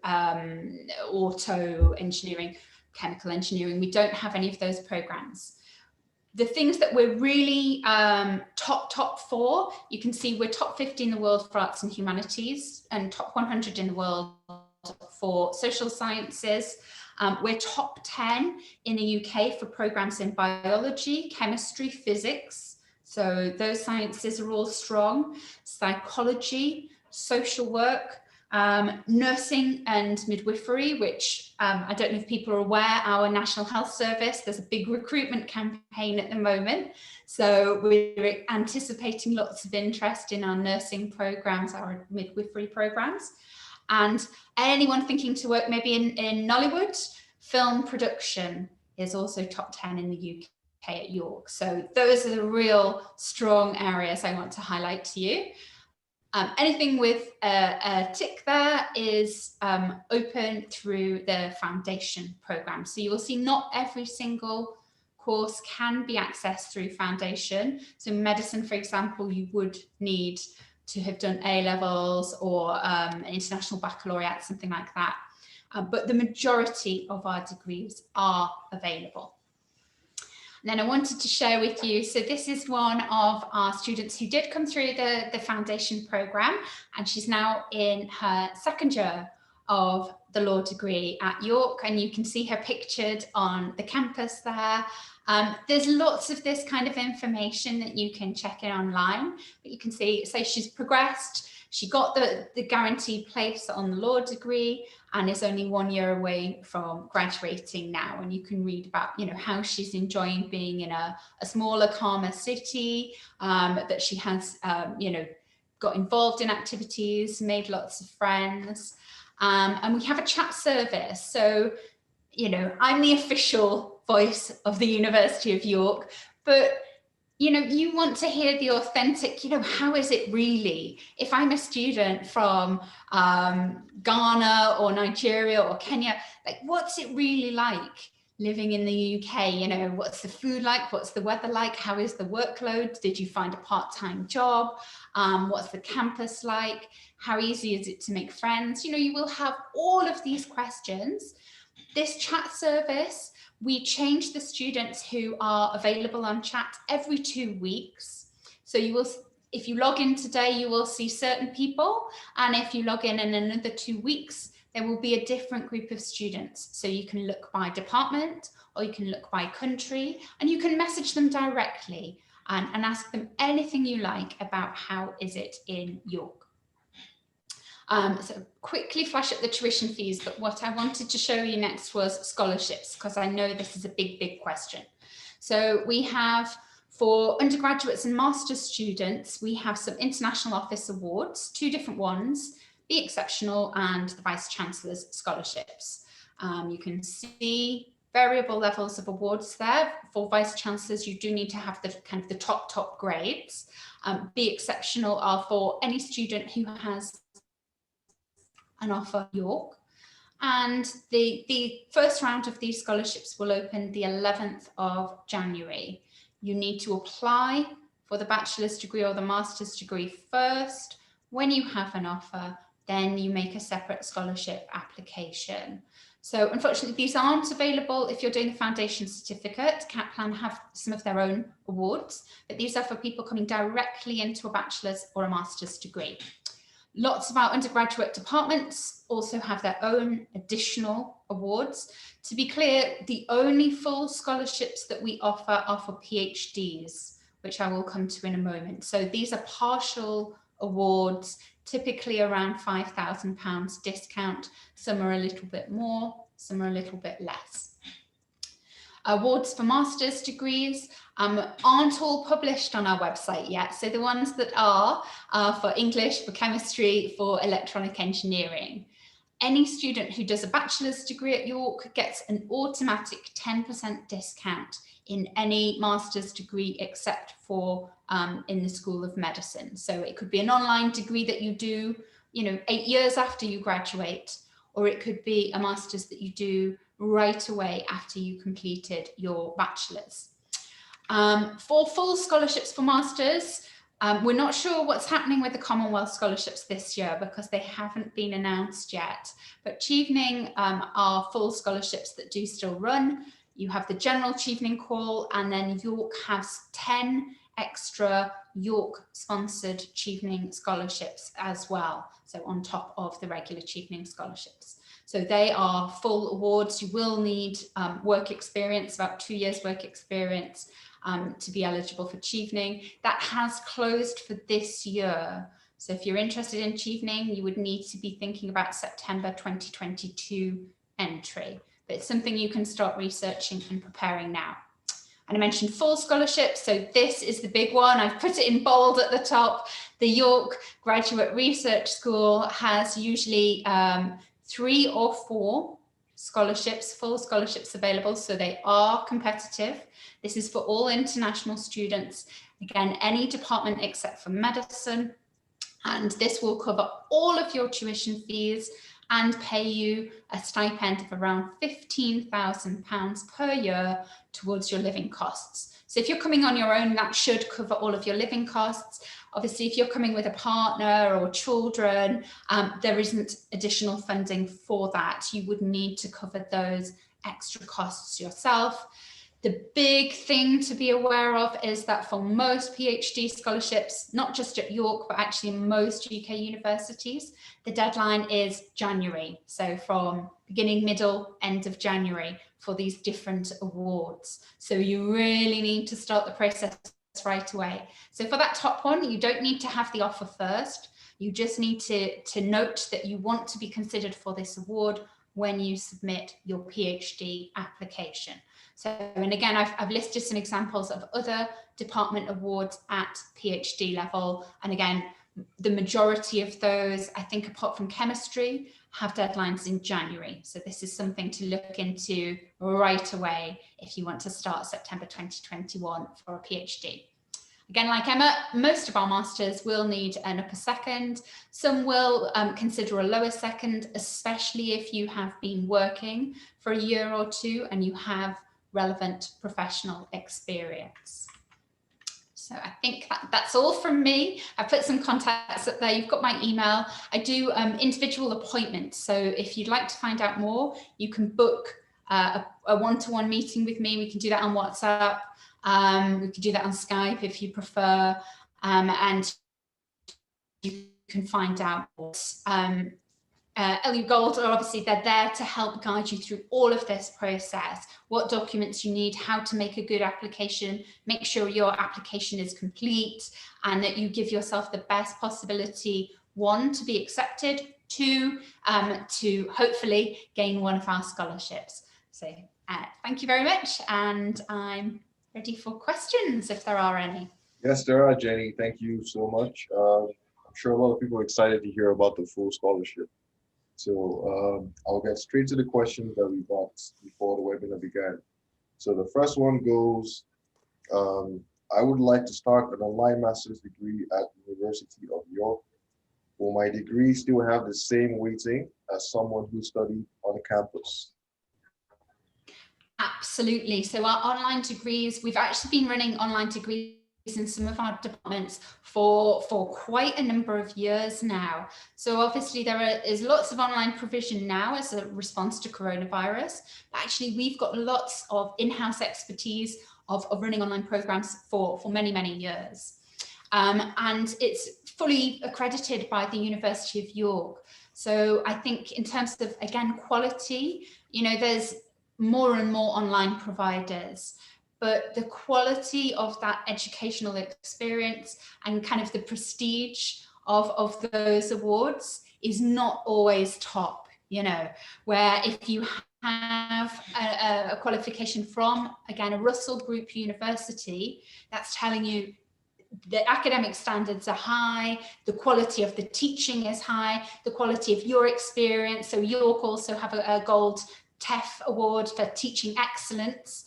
auto engineering, chemical engineering. We don't have any of those programs. The things that we're really top for, you can see we're top 50 in the world for arts and humanities, and top 100 in the world for social sciences. We're top 10 in the UK for programs in biology, chemistry, physics. So those sciences are all strong. Psychology, social work, nursing and midwifery, which I don't know if people are aware, our National Health Service, there's a big recruitment campaign at the moment. So we're anticipating lots of interest in our nursing programs, our midwifery programs. And anyone thinking to work maybe in Nollywood, film production is also top 10 in the UK at York. So those are the real strong areas I want to highlight to you. Anything with a tick there is open through the foundation program. So you will see not every single course can be accessed through foundation. So medicine, for example, you would need to have done A-levels or an international baccalaureate, something like that. But the majority of our degrees are available. And then I wanted to share with you, so this is one of our students who did come through the foundation program, and she's now in her second year of the law degree at York, and you can see her pictured on the campus there. There's lots of this kind of information that you can check in online, but you can see, so she's progressed. She got the guaranteed place on the law degree and is only 1 year away from graduating now. And you can read about, you know, how she's enjoying being in a smaller, calmer city, that she has, you know, got involved in activities, made lots of friends. And we have a chat service. So, you know, I'm the official voice of the University of York, but you know, you want to hear the authentic, you know, how is it really? If I'm a student from Ghana or Nigeria or Kenya, like, what's it really like living in the UK? You know, what's the food like? What's the weather like? How is the workload? Did you find a part-time job? What's the campus like? How easy is it to make friends? You know, you will have all of these questions. This chat service, we change the students who are available on chat every 2 weeks. So you will, if you log in today, you will see certain people. And if you log in another 2 weeks, there will be a different group of students. So you can look by department or you can look by country, and you can message them directly and ask them anything you like about how is it in York. So quickly flash up the tuition fees, but what I wanted to show you next was scholarships, because I know this is a big, big question. So we have, for undergraduates and master's students, we have some International Office Awards, 2 different ones, Be Exceptional and the Vice Chancellor's Scholarships. You can see variable levels of awards there. For Vice Chancellors, you do need to have the kind of the top grades. Be Exceptional are for any student who has an offer at York, and the first round of these scholarships will open the 11th of January. You need to apply for the bachelor's degree or the master's degree first. When you have an offer, then you make a separate scholarship application. So unfortunately, these aren't available if you're doing the foundation certificate. Kaplan have some of their own awards, but these are for people coming directly into a bachelor's or a master's degree. Lots of our undergraduate departments also have their own additional awards. To be clear, the only full scholarships that we offer are for PhDs, which I will come to in a moment. So these are partial awards, typically around £5,000 discount. Some are a little bit more, some are a little bit less. Awards for master's degrees aren't all published on our website yet. So the ones that are for English, for chemistry, for electronic engineering. Any student who does a bachelor's degree at York gets an automatic 10% discount in any master's degree except for in the School of Medicine. So it could be an online degree that you do, you know, 8 years after you graduate, or it could be a master's that you do right away after you completed your bachelor's. For full scholarships for masters, we're not sure what's happening with the Commonwealth scholarships this year because they haven't been announced yet, but Chevening are full scholarships that do still run. You have the general Chevening call, and then York has 10 extra York sponsored Chevening scholarships as well, so on top of the regular Chevening scholarships. So they are full awards. You will need work experience, about 2 years work experience to be eligible for Chevening. That has closed for this year. So if you're interested in Chevening, you would need to be thinking about September 2022 entry. But it's something you can start researching and preparing now. And I mentioned full scholarships. So this is the big one. I've put it in bold at the top. The York Graduate Research School has usually 3 or 4 scholarships, full scholarships available, so they are competitive. This is for all international students. Again, any department except for medicine, and this will cover all of your tuition fees and pay you a stipend of around £15,000 per year towards your living costs. So if you're coming on your own, that should cover all of your living costs. Obviously, if you're coming with a partner or children, there isn't additional funding for that. You would need to cover those extra costs yourself. The big thing to be aware of is that for most PhD scholarships, not just at York, but actually most UK universities, the deadline is January. So from beginning, middle, end of January for these different awards. So you really need to start the process right away. So for that top one, you don't need to have the offer first. You just need to note that you want to be considered for this award when you submit your PhD application. So, and again, I've listed some examples of other department awards at PhD level. And again, the majority of those, I think apart from chemistry, have deadlines in January. So this is something to look into right away if you want to start September 2021 for a PhD. Again, like Emma, most of our masters will need an upper second. Some will consider a lower second, especially if you have been working for a year or two and you have relevant professional experience. So I think that's all from me. I put some contacts up there. You've got my email. I do individual appointments. So if you'd like to find out more, you can book a one-to-one meeting with me. We can do that on WhatsApp. We can do that on Skype if you prefer. And you can find out what LU Gold are obviously, they're there to help guide you through all of this process, what documents you need, how to make a good application, make sure your application is complete and that you give yourself the best possibility, one, to be accepted, two, to hopefully gain one of our scholarships. So thank you very much, and I'm ready for questions if there are any. Yes, there are, Jenny. Thank you so much. I'm sure a lot of people are excited to hear about the full scholarship. So I'll get straight to the questions that we got before the webinar began. So the first one goes, I would like to start an online master's degree at the University of York. Will my degree still have the same weighting as someone who studied on a campus? Absolutely. So our online degrees, we've actually been running online degrees in some of our departments for quite a number of years now. So obviously there is lots of online provision now as a response to coronavirus. But actually, we've got lots of in-house expertise of running online programs for many, many years. And it's fully accredited by the University of York. So I think in terms of, again, quality, you know, there's more and more online providers, but the quality of that educational experience and kind of the prestige of those awards is not always top, you know, where if you have a qualification from, again, a Russell Group university, that's telling you the academic standards are high, the quality of the teaching is high, the quality of your experience. So York also have a gold TEF award for teaching excellence.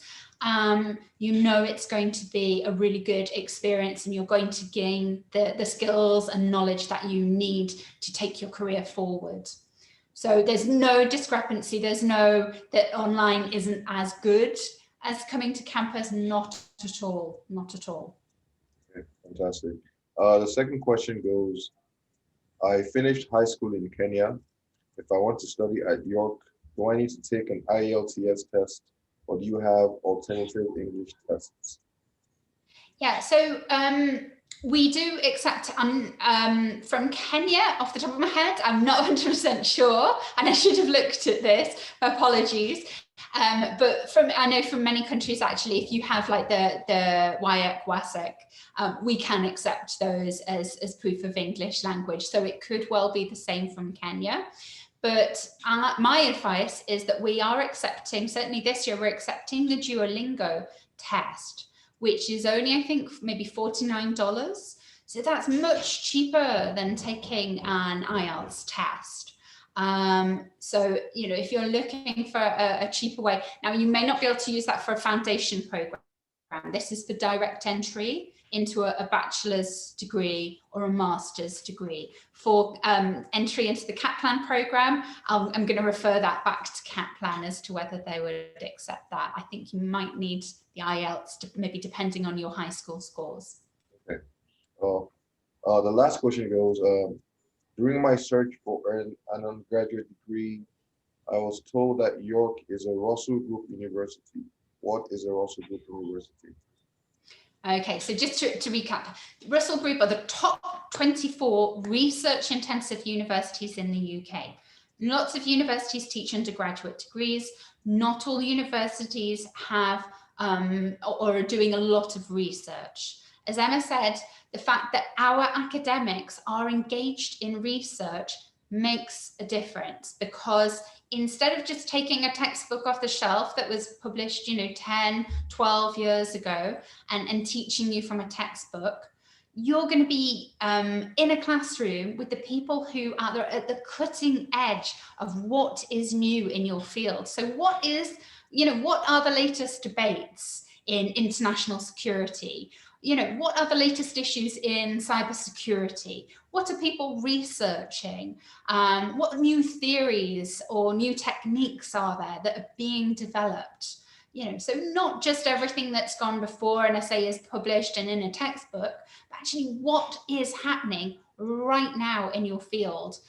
You know it's going to be a really good experience and you're going to gain the skills and knowledge that you need to take your career forward. So there's no discrepancy, there's no that online isn't as good as coming to campus, not at all, not at all. Okay, fantastic. The second question goes, I finished high school in Kenya. If I want to study at York, do I need to take an IELTS test? Or do you have alternative English tests? Yeah, so we do accept from Kenya, off the top of my head, I'm not 100% sure, and I should have looked at this, apologies. But I know from many countries, actually, if you have like the WAEC, WASEC, we can accept those as proof of English language. So it could well be the same from Kenya. But my advice is that we are accepting, certainly this year, we're accepting the Duolingo test, which is only, I think, maybe $49. So that's much cheaper than taking an IELTS test. So, you know, if you're looking for a cheaper way, now you may not be able to use that for a foundation program. This is for direct entry into a bachelor's degree or a master's degree. For entry into the Kaplan program, I'm going to refer that back to Kaplan as to whether they would accept that. I think you might need the IELTS, maybe depending on your high school scores. Okay. The last question goes, during my search for an undergraduate degree, I was told that York is a Russell Group university. what is a Russell Group University? Okay, so just to recap, Russell Group are the top 24 research-intensive universities in the UK. Lots of universities teach undergraduate degrees. Not all universities have or are doing a lot of research. As Emma said, the fact that our academics are engaged in research makes a difference, because instead of just taking a textbook off the shelf that was published, 10, 12 years ago and teaching you from a textbook, you're going to be in a classroom with the people who are at the cutting edge of what is new in your field. So what are the latest debates in international security? What are the latest issues in cybersecurity? What are people researching? What new theories or new techniques are there that are being developed? So not just everything that's gone before an essay is published and in a textbook, but actually what is happening right now in your field.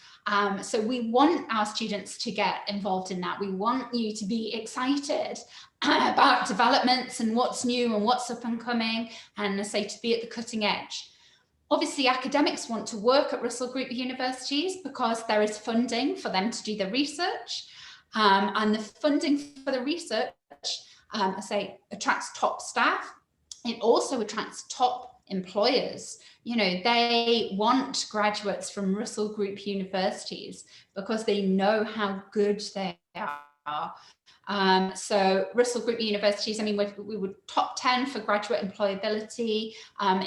So we want our students to get involved in that. We want you to be excited about developments and what's new and what's up and coming, and I say to be at the cutting edge. Obviously, academics want to work at Russell Group universities because there is funding for them to do the research, and the funding for the research, I say, attracts top staff. It also attracts top employers. They want graduates from Russell Group universities because they know how good they are. So Russell Group universities, we were top 10 for graduate employability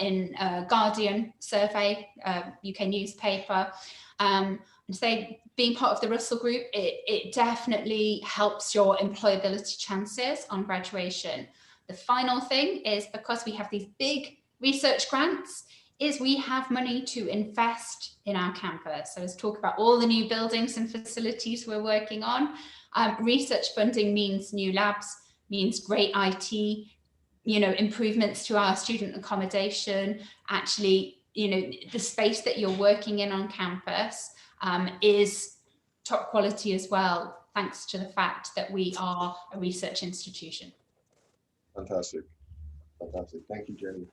in Guardian survey, UK newspaper. And say being part of the Russell Group, it definitely helps your employability chances on graduation. The final thing is, because we have these big research grants, is we have money to invest in our campus. So let's talk about all the new buildings and facilities we're working on. Research funding means new labs, means great IT, improvements to our student accommodation. Actually, the space that you're working in on campus is top quality as well, thanks to the fact that we are a research institution. Fantastic. Thank you, Jenny.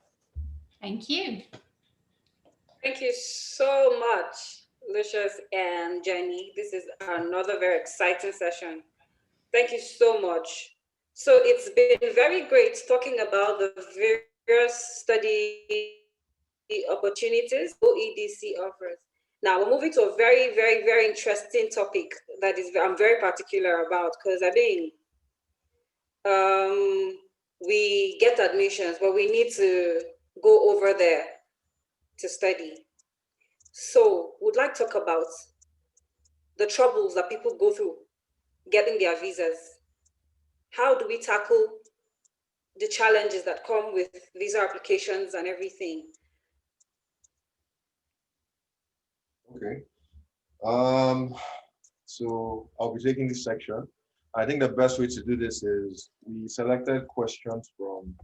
Thank you. Thank you so much, Lucius and Jenny. This is another very exciting session. Thank you so much. So it's been very great talking about the various study opportunities EDC offers. Now we're moving to a very, very, very interesting topic that I'm very particular about, because we get admissions, but we need to go over there to study. So would like to talk about the troubles that people go through getting their visas. How do we tackle the challenges that come with visa applications and everything? Okay. So I'll be taking this section. I think the best way to do this is we selected questions from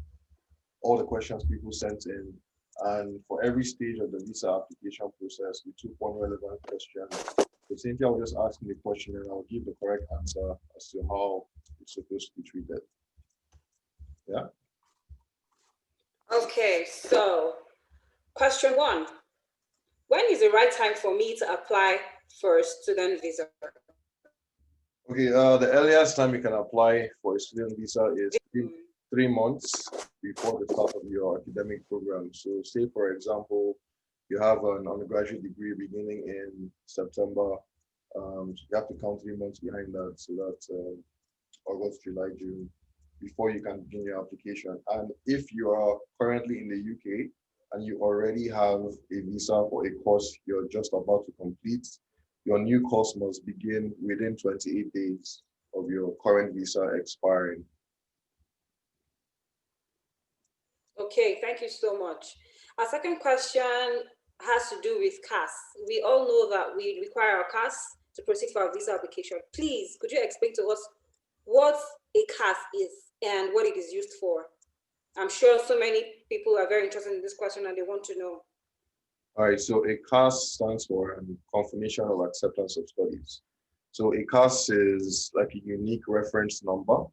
all the questions people sent in, and for every stage of the visa application process, we took one relevant question. So Cynthia will just ask me the question and I'll give the correct answer as to how it's supposed to be treated. Yeah? Okay, so question 1. When is the right time for me to apply for a student visa? Okay, the earliest time you can apply for a student visa is 3 months before the start of your academic program. So say, for example, you have an undergraduate degree beginning in September. So you have to count 3 months behind that. So that's August, July, June, before you can begin your application. And if you are currently in the UK and you already have a visa for a course you're just about to complete, your new course must begin within 28 days of your current visa expiring. Okay, thank you so much. Our second question has to do with CAS. We all know that we require a CAS to proceed for our visa application. Please, could you explain to us what a CAS is and what it is used for? I'm sure so many people are very interested in this question and they want to know. All right, so a CAS stands for Confirmation of Acceptance of Studies. So a CAS is like a unique reference number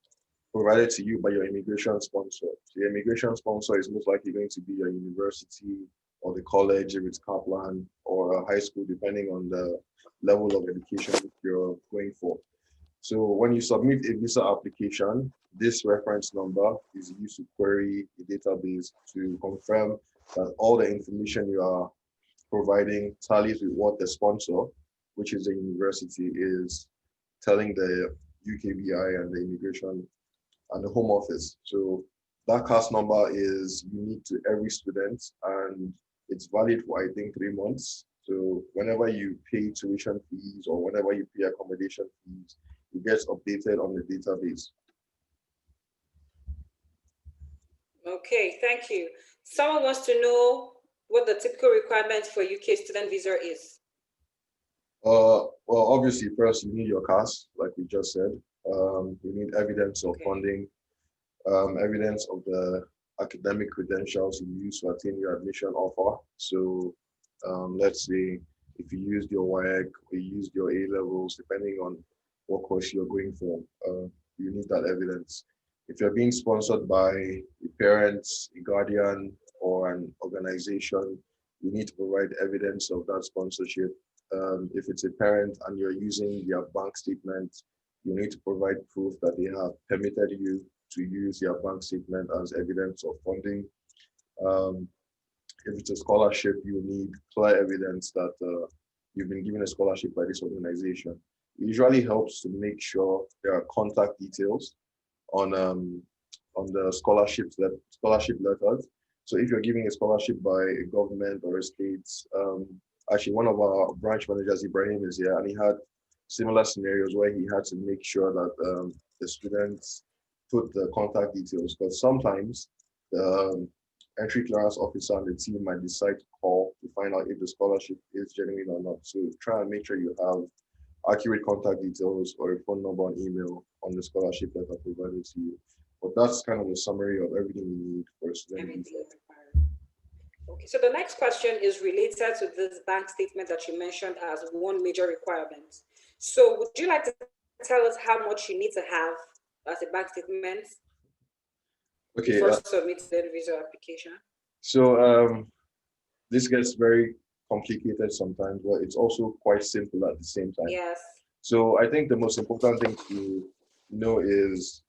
provided to you by your immigration sponsor. So your immigration sponsor is most likely going to be your university or the college, if it's Kaplan, or a high school, depending on the level of education you're going for. So when you submit a visa application, this reference number is used to query the database to confirm that all the information you are providing tallies with what the sponsor, which is the university, is telling the UKVI and the immigration and the Home Office. So that CAS number is unique to every student, and it's valid for, I think, 3 months. So whenever you pay tuition fees or whenever you pay accommodation fees, it gets updated on the database. Okay, thank you. Someone wants to know what the typical requirements for UK student visa is. Well, obviously, first you need your CAS, like we just said. You need evidence of funding, evidence of the academic credentials you use to attain your admission offer. So let's say if you used your WAEC or you used your A-levels, depending on what course you're going for, you need that evidence. If you're being sponsored by your parents, a guardian, or an organization, you need to provide evidence of that sponsorship. If it's a parent and you're using their bank statement, you need to provide proof that they have permitted you to use their bank statement as evidence of funding. If it's a scholarship, you need clear evidence that you've been given a scholarship by this organization. It usually helps to make sure there are contact details on the scholarship letters. So if you're giving a scholarship by a government or a state, actually one of our branch managers, Ibrahim, is here, and he had similar scenarios where he had to make sure that the students put the contact details, because sometimes the entry clearance officer and the team might decide to call to find out if the scholarship is genuine or not. So try and make sure you have accurate contact details or a phone number and email on the scholarship that are provided to you. But that's kind of a summary of everything you need for a student visa. Okay, so the next question is related to this bank statement that you mentioned as one major requirement. So would you like to tell us how much you need to have as a bank statement before submitting the visa application? So this gets very complicated sometimes, but it's also quite simple at the same time. Yes. So I think the most important thing to know is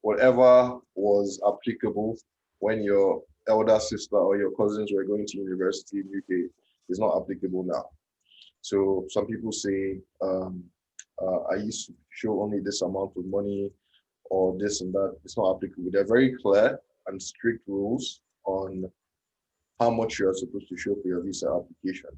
whatever was applicable when your elder sister or your cousins were going to university in UK is not applicable now. So some people say, I used to show only this amount of money or this and that. It's not applicable. They're very clear and strict rules on how much you're supposed to show for your visa application.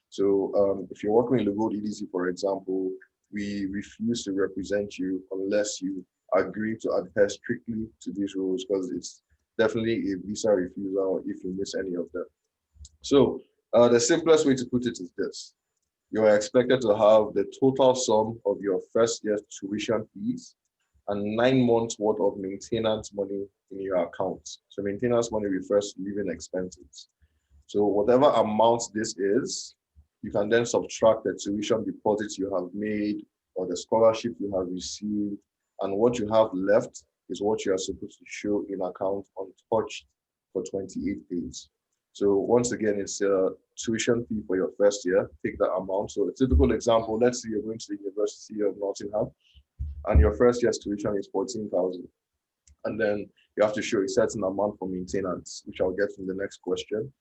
So if you're working in the Gold EDC, for example, we refuse to represent you unless you agree to adhere strictly to these rules, because it's definitely a visa refusal if you miss any of them. So the simplest way to put it is this. You are expected to have the total sum of your first year's tuition fees and 9 months worth of maintenance money in your account. So maintenance money refers to living expenses. So whatever amount this is, you can then subtract the tuition deposits you have made or the scholarship you have received, and what you have left is what you are supposed to show in account untouched for 28 days. So once again, it's a tuition fee for your first year. Take that amount. So a typical example, let's say you're going to the University of Nottingham and your first year's tuition is 14,000. And then you have to show a certain amount for maintenance, which I'll get in the next question.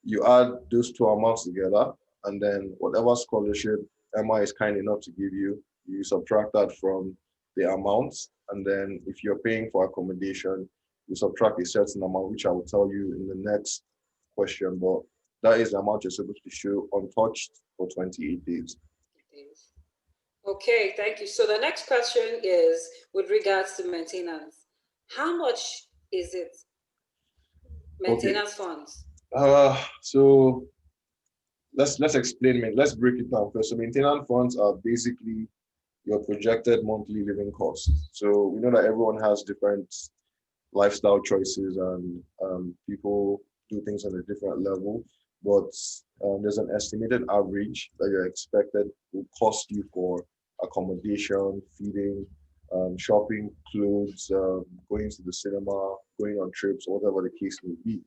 You add those two amounts together, and then whatever scholarship Emma is kind enough to give you, you subtract that from the amounts. And then if you're paying for accommodation, you subtract a certain amount, which I will tell you in the next question, but that is the amount you're supposed to show untouched for 28 days. Okay, thank you. So the next question is with regards to maintenance. How much is it? Maintenance funds. So let's explain. Let's break it down first. So maintenance funds are basically your projected monthly living costs. So we know that everyone has different lifestyle choices and people do things on a different level, but there's an estimated average that you're expected will cost you for accommodation, feeding, shopping, clothes, going to the cinema, going on trips, whatever the case may be.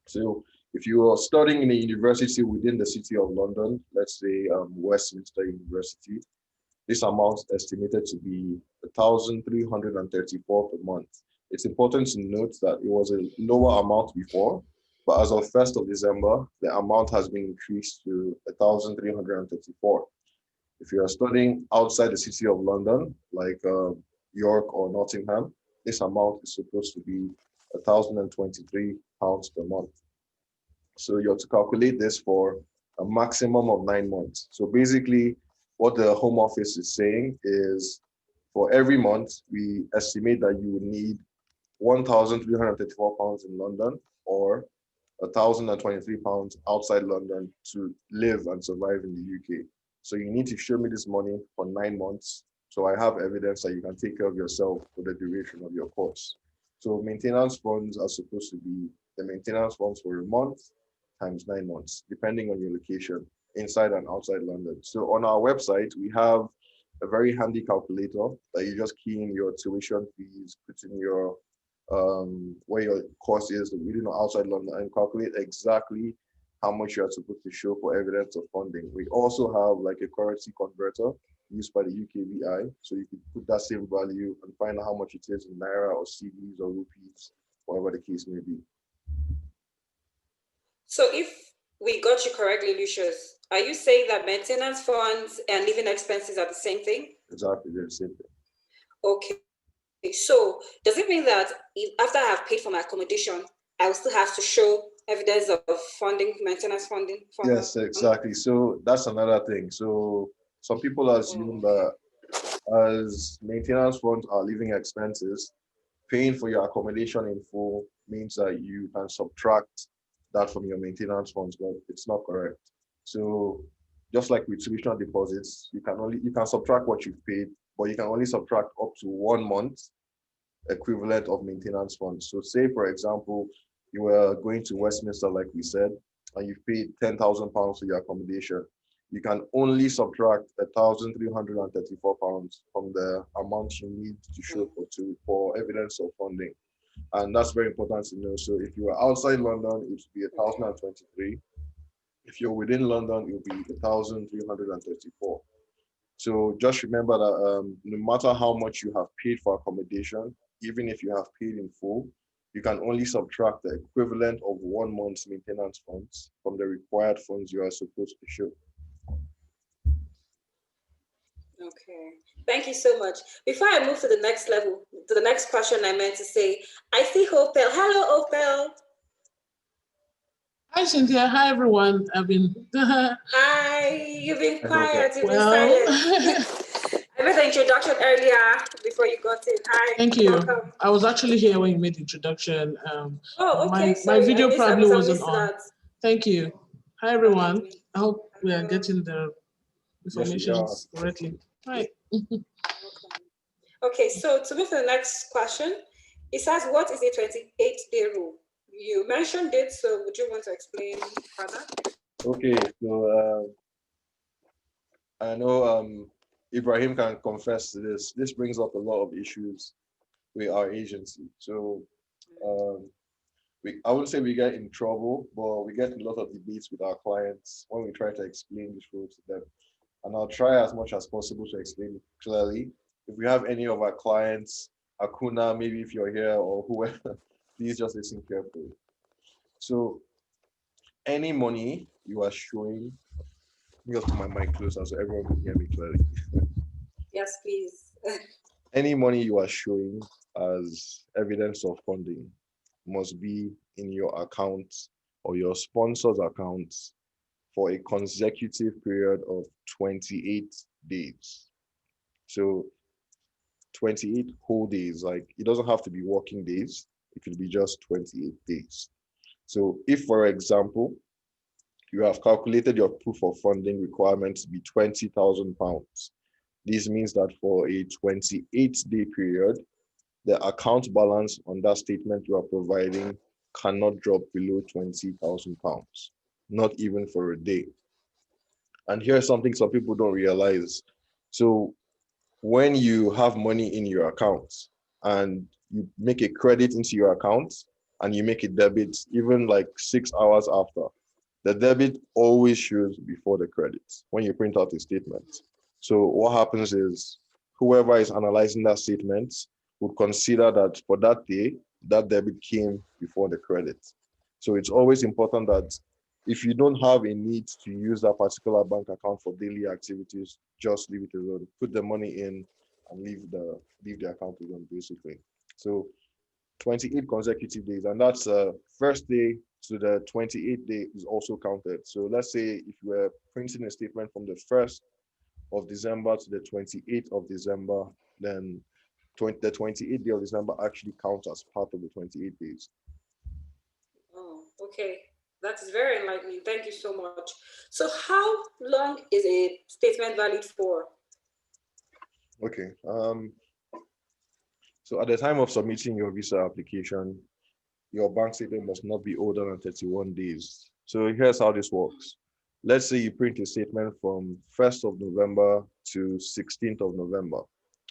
So if you are studying in a university within the City of London, let's say Westminster University, this amount is estimated to be 1,334 per month. It's important to note that it was a lower amount before, but as of 1st of December, the amount has been increased to 1,334. If you are studying outside the City of London, like York or Nottingham, this amount is supposed to be £1,023 per month. So you have to calculate this for a maximum of 9 months. So basically, what the Home Office is saying is for every month, we estimate that you would need £1,334 in London or £1,023 outside London to live and survive in the UK. So you need to show me this money for 9 months. So I have evidence that you can take care of yourself for the duration of your course. So maintenance funds are supposed to be the maintenance funds for a month times 9 months, depending on your location, inside and outside London. So on our website, we have a very handy calculator that you just key in your tuition fees, put in your where your course is within or outside London, and calculate exactly how much you are supposed to show for evidence of funding. We also have like a currency converter used by the UKVI, so you can put that same value and find out how much it is in Naira or CDs or rupees, whatever the case may be. So if we got you correctly, Lucius, are you saying that maintenance funds and living expenses are the same thing? Exactly, they're the same thing. Okay. So does it mean that if, after I have paid for my accommodation, I will still have to show evidence of funding, maintenance funding? Yes, exactly. So that's another thing. So some people assume that as maintenance funds are living expenses, paying for your accommodation in full means that you can subtract that from your maintenance funds, but it's not correct. So just like with tuition deposits, you can subtract what you've paid, but you can only subtract up to 1 month equivalent of maintenance funds. So say, for example, you were going to Westminster, like we said, and you've paid £10,000 for your accommodation. You can only subtract £1,334 from the amount you need to show for evidence of funding. And that's very important to know. So if you are outside London, it would be 1,023. If you're within London, it will be 1,334. So just remember that no matter how much you have paid for accommodation, even if you have paid in full, you can only subtract the equivalent of 1 month's maintenance funds from the required funds you are supposed to show. Okay, thank you so much. Before I move to the next level, to the next question, I meant to say, I see Opel. Hello, Opel. Hi, Cynthia. Hi, everyone. Hi, you've been quiet, you've been well, silent. I made the introduction earlier before you got in. Hi. Thank you. Welcome. I was actually here when you made the introduction. Oh, okay. My video I probably wasn't missed on. that. Thank you. Hi, everyone. I hope we are getting the information Yes, correctly. Hi. Okay, so to move to the next question, it says, what is a 28-day rule? You mentioned it, so would you want to explain further? Okay, so I know Ibrahim can confess to this. This brings up a lot of issues with our agency. So I wouldn't say we get in trouble, but we get in a lot of debates with our clients when we try to explain this rule to them. And I'll try as much as possible to explain it clearly. If we have any of our clients, Akuna, maybe if you're here or whoever, please just listen carefully. So any money you are showing, let me just put my mic closer so everyone can hear me clearly. Yes, please. Any money you are showing as evidence of funding must be in your account or your sponsor's account for a consecutive period of 28 days. So 28 whole days, like it doesn't have to be working days, it could be just 28 days. So if, for example, you have calculated your proof of funding requirement to be £20,000, this means that for a 28-day period, the account balance on that statement you are providing cannot drop below £20,000, not even for a day. And here's something some people don't realize. So when you have money in your account and you make a credit into your account and you make a debit even like 6 hours after, the debit always shows before the credit when you print out a statement. So what happens is whoever is analyzing that statement would consider that for that day, that debit came before the credit. So it's always important that if you don't have a need to use that particular bank account for daily activities, just leave it alone. Put the money in and leave the account alone, basically. So 28 consecutive days, and that's first day to the 28th day is also counted. So let's say if you were printing a statement from the 1st of December to the 28th of December, then the 28th day of December actually counts as part of the 28 days. Oh, okay. That is very enlightening. Thank you so much. So how long is a statement valid for? Okay. So at the time of submitting your visa application, your bank statement must not be older than 31 days. So here's how this works. Let's say you print a statement from 1st of November to 16th of November.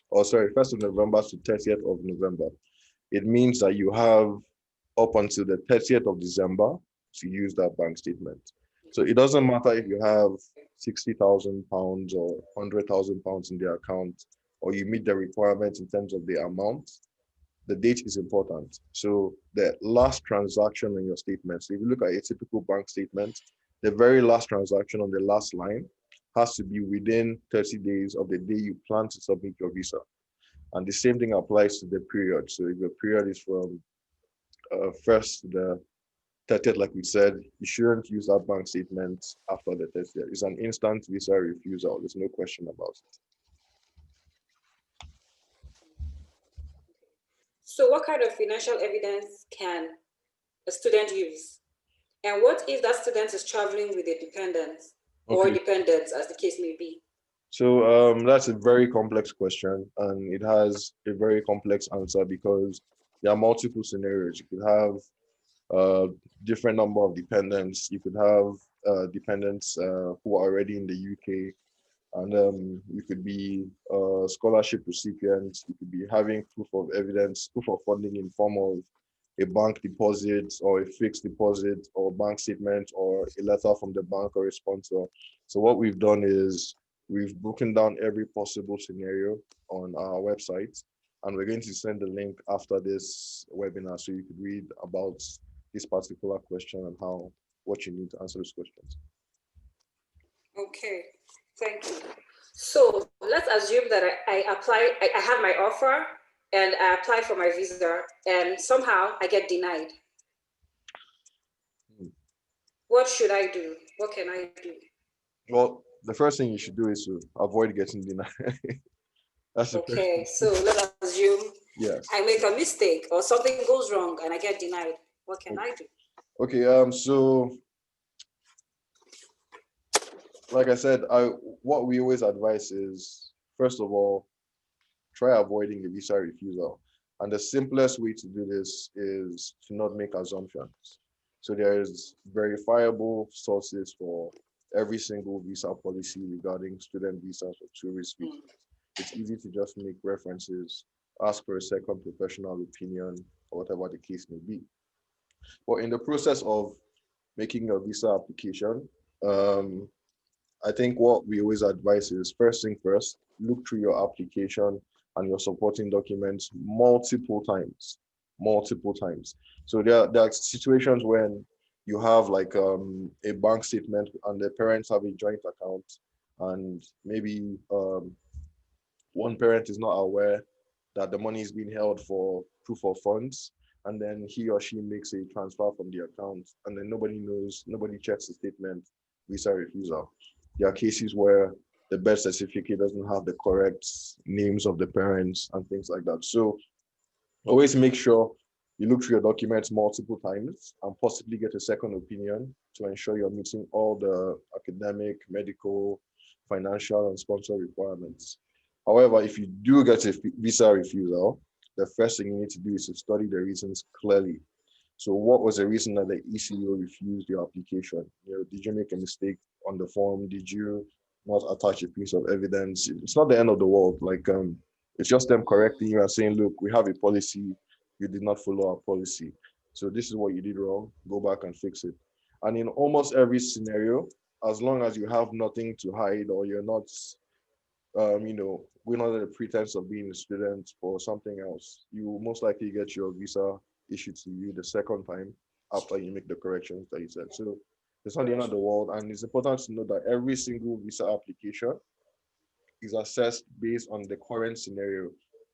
Or sorry, 1st of November to 30th of November. It means that you have up until the 30th of December to use that bank statement. So it doesn't matter if you have £60,000 or £100,000 in the account, or you meet the requirements in terms of the amount. The date is important. So the last transaction in your statement, so if you look at a typical bank statement, the very last transaction on the last line has to be within 30 days of the day you plan to submit your visa. And the same thing applies to the period. So if your period is from 1st to the 30th, like we said, you shouldn't use that bank statement after the 30th. It's an instant visa refusal. There's no question about it. So what kind of financial evidence can a student use? And what if that student is traveling with a dependent or dependents, as the case may be? So that's a very complex question, and it has a very complex answer because there are multiple scenarios. You could have different number of dependents. You could have dependents who are already in the UK, and you could be scholarship recipients. You could be having proof of evidence, proof of funding in form of a bank deposit or a fixed deposit or bank statement or a letter from the bank or a sponsor. So what we've done is we've broken down every possible scenario on our website, and we're going to send the link after this webinar so you could read about this particular question and what you need to answer those questions. Okay, thank you. So let's assume that I have my offer and I apply for my visa and somehow I get denied. What should I do? What can I do? Well, the first thing you should do is to avoid getting denied. That's okay, so let's assume I make a mistake or something goes wrong and I get denied. What can I do? Okay, so like I said, what we always advise is, first of all, try avoiding a visa refusal. And the simplest way to do this is to not make assumptions. So there's verifiable sources for every single visa policy regarding student visas or tourist visas. It's easy to just make references, ask for a second professional opinion, or whatever the case may be. But in the process of making a visa application, I think what we always advise is, first thing first, look through your application and your supporting documents multiple times. So there are situations when you have like a bank statement and the parents have a joint account, and maybe one parent is not aware that the money is being held for proof of funds, and then he or she makes a transfer from the account, and then nobody knows, nobody checks the statement, visa refusal. There are cases where the birth certificate doesn't have the correct names of the parents and things like that. So always make sure you look through your documents multiple times and possibly get a second opinion to ensure you're meeting all the academic, medical, financial, and sponsor requirements. However, if you do get a visa refusal, the first thing you need to do is to study the reasons clearly. So what was the reason that the ECO refused your application? Did you make a mistake on the form? Did you not attach a piece of evidence. It's not the end of the world. Like it's just them correcting you and saying, look, we have a policy, you did not follow our policy. So this is what you did wrong, go back and fix it. And in almost every scenario, as long as you have nothing to hide or you're not, we're not under the pretense of being a student or something else, you will most likely get your visa issued to you the second time after you make the corrections that you said. So it's not the end of the world. And it's important to know that every single visa application is assessed based on the current scenario.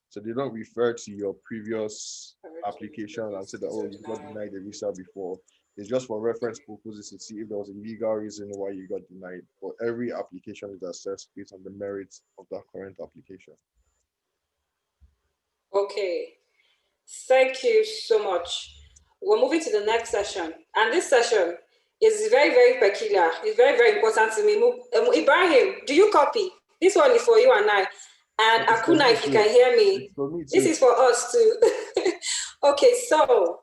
So they don't refer to your previous application and say that, oh, you got denied the visa before. It's just for reference purposes to see if there was a legal reason why you got denied. But every application is assessed based on the merits of that current application. Okay, thank you so much. We're moving to the next session. And this session is very, very peculiar. It's very, very important to me. Ibrahim, do you copy? This one is for you and I. And Akuna, if you can hear me, this is for us too. Okay, so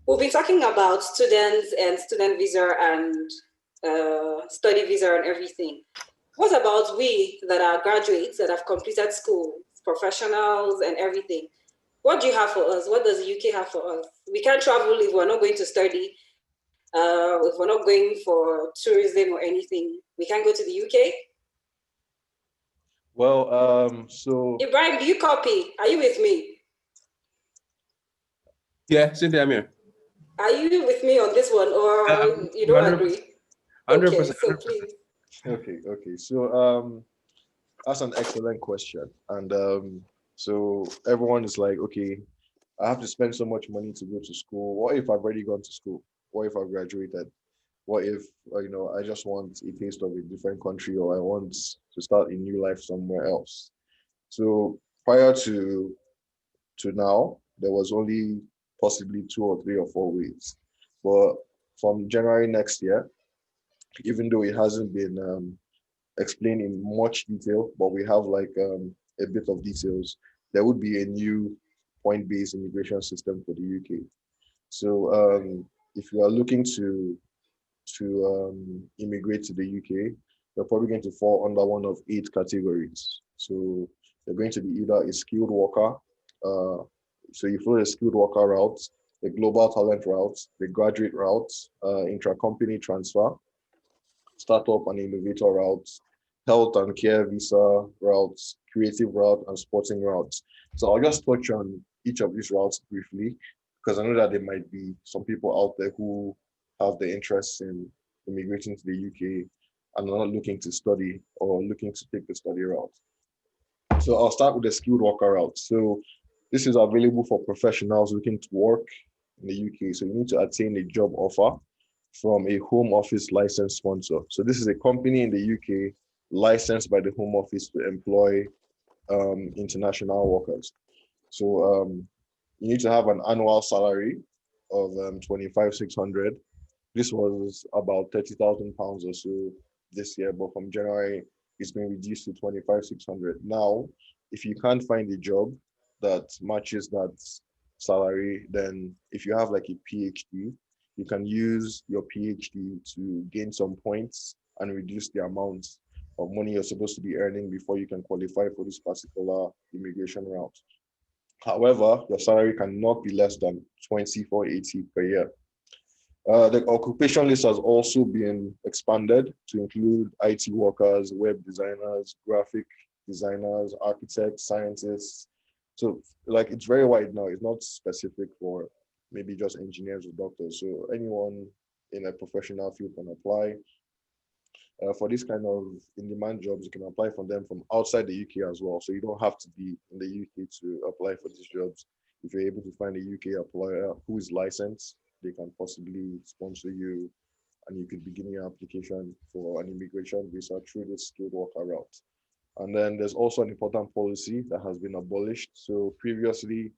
we'll be talking about students and student visa and study visa and everything. What about we that are graduates that have completed school, professionals and everything? What do you have for us? What does the UK have for us? We can't travel if we're not going to study, if we're not going for tourism or anything. We can't go to the UK. Well, so Ibrahim, do you copy? Are you with me? Yeah, Cynthia, I'm here. Are you with me on this one, or you don't agree? 100%. Okay, so please. Okay. So that's an excellent question. And so everyone is like, okay, I have to spend so much money to go to school. What if I've already gone to school? What if I've graduated? What if, I just want a taste of a different country, or I want to start a new life somewhere else? So prior to now, there was only possibly 2 or 3 or 4 ways. But from January next year, even though it hasn't been explained in much detail, but we have like a bit of details, there would be a new point-based immigration system for the UK. So if you are looking to immigrate to the UK, you're probably going to fall under one of 8 categories. So you're going to be either a skilled worker, so you follow the skilled worker route, the global talent route, the graduate route, intra-company transfer, startup and innovator routes, health and care visa routes, creative route, and sporting routes. So I'll just touch on each of these routes briefly, because I know that there might be some people out there who have the interest in immigrating to the UK and are not looking to study or looking to take the study route. So I'll start with the skilled worker route. So this is available for professionals looking to work in the UK. So you need to attain a job offer from a Home Office licensed sponsor. So this is a company in the UK licensed by the Home Office to employ international workers. So you need to have an annual salary of 25,600. This was about £30,000 or so this year, but from January, it's been reduced to 25,600. Now, if you can't find a job that matches that salary, then if you have like a PhD, you can use your PhD to gain some points and reduce the amount of money you're supposed to be earning before you can qualify for this particular immigration route. However, your salary cannot be less than 2480 per year. The occupation list has also been expanded to include IT workers, web designers, graphic designers, architects, scientists. So like it's very wide now. It's not specific for maybe just engineers or doctors. So anyone in a professional field can apply. For this kind of in-demand jobs, you can apply for them from outside the UK as well. So you don't have to be in the UK to apply for these jobs. If you're able to find a UK employer who is licensed, they can possibly sponsor you, and you could begin your application for an immigration visa through this skilled worker route. And then there's also an important policy that has been abolished. So previously,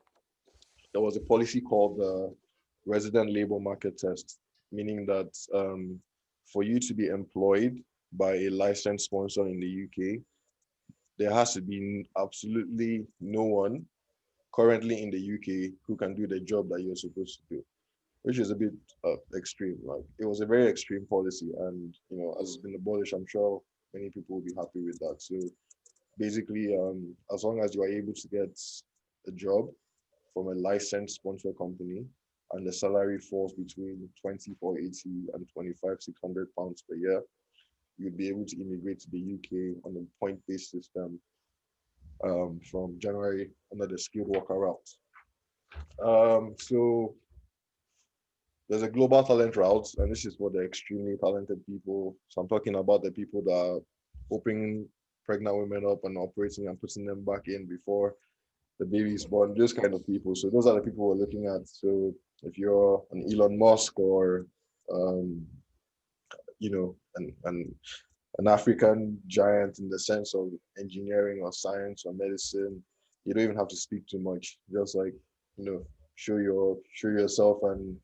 there was a policy called the resident labor market test, meaning that for you to be employed by a licensed sponsor in the UK, there has to be absolutely no one currently in the UK who can do the job that you're supposed to do, which is a bit extreme. Like it was a very extreme policy, and as it's been abolished, I'm sure many people will be happy with that. So basically, as long as you are able to get a job from a licensed sponsor company and the salary falls between 2480 and 25,600 pounds per year, you'd be able to immigrate to the UK on a point-based system from January under the skilled worker route. So there's a global talent route, and this is for the extremely talented people. So I'm talking about the people that are opening pregnant women up and operating and putting them back in before the baby is born, those kind of people. So those are the people we're looking at. So if you're an Elon Musk or, you know, an African giant in the sense of engineering or science or medicine, you don't even have to speak too much. Just like, you know, show yourself and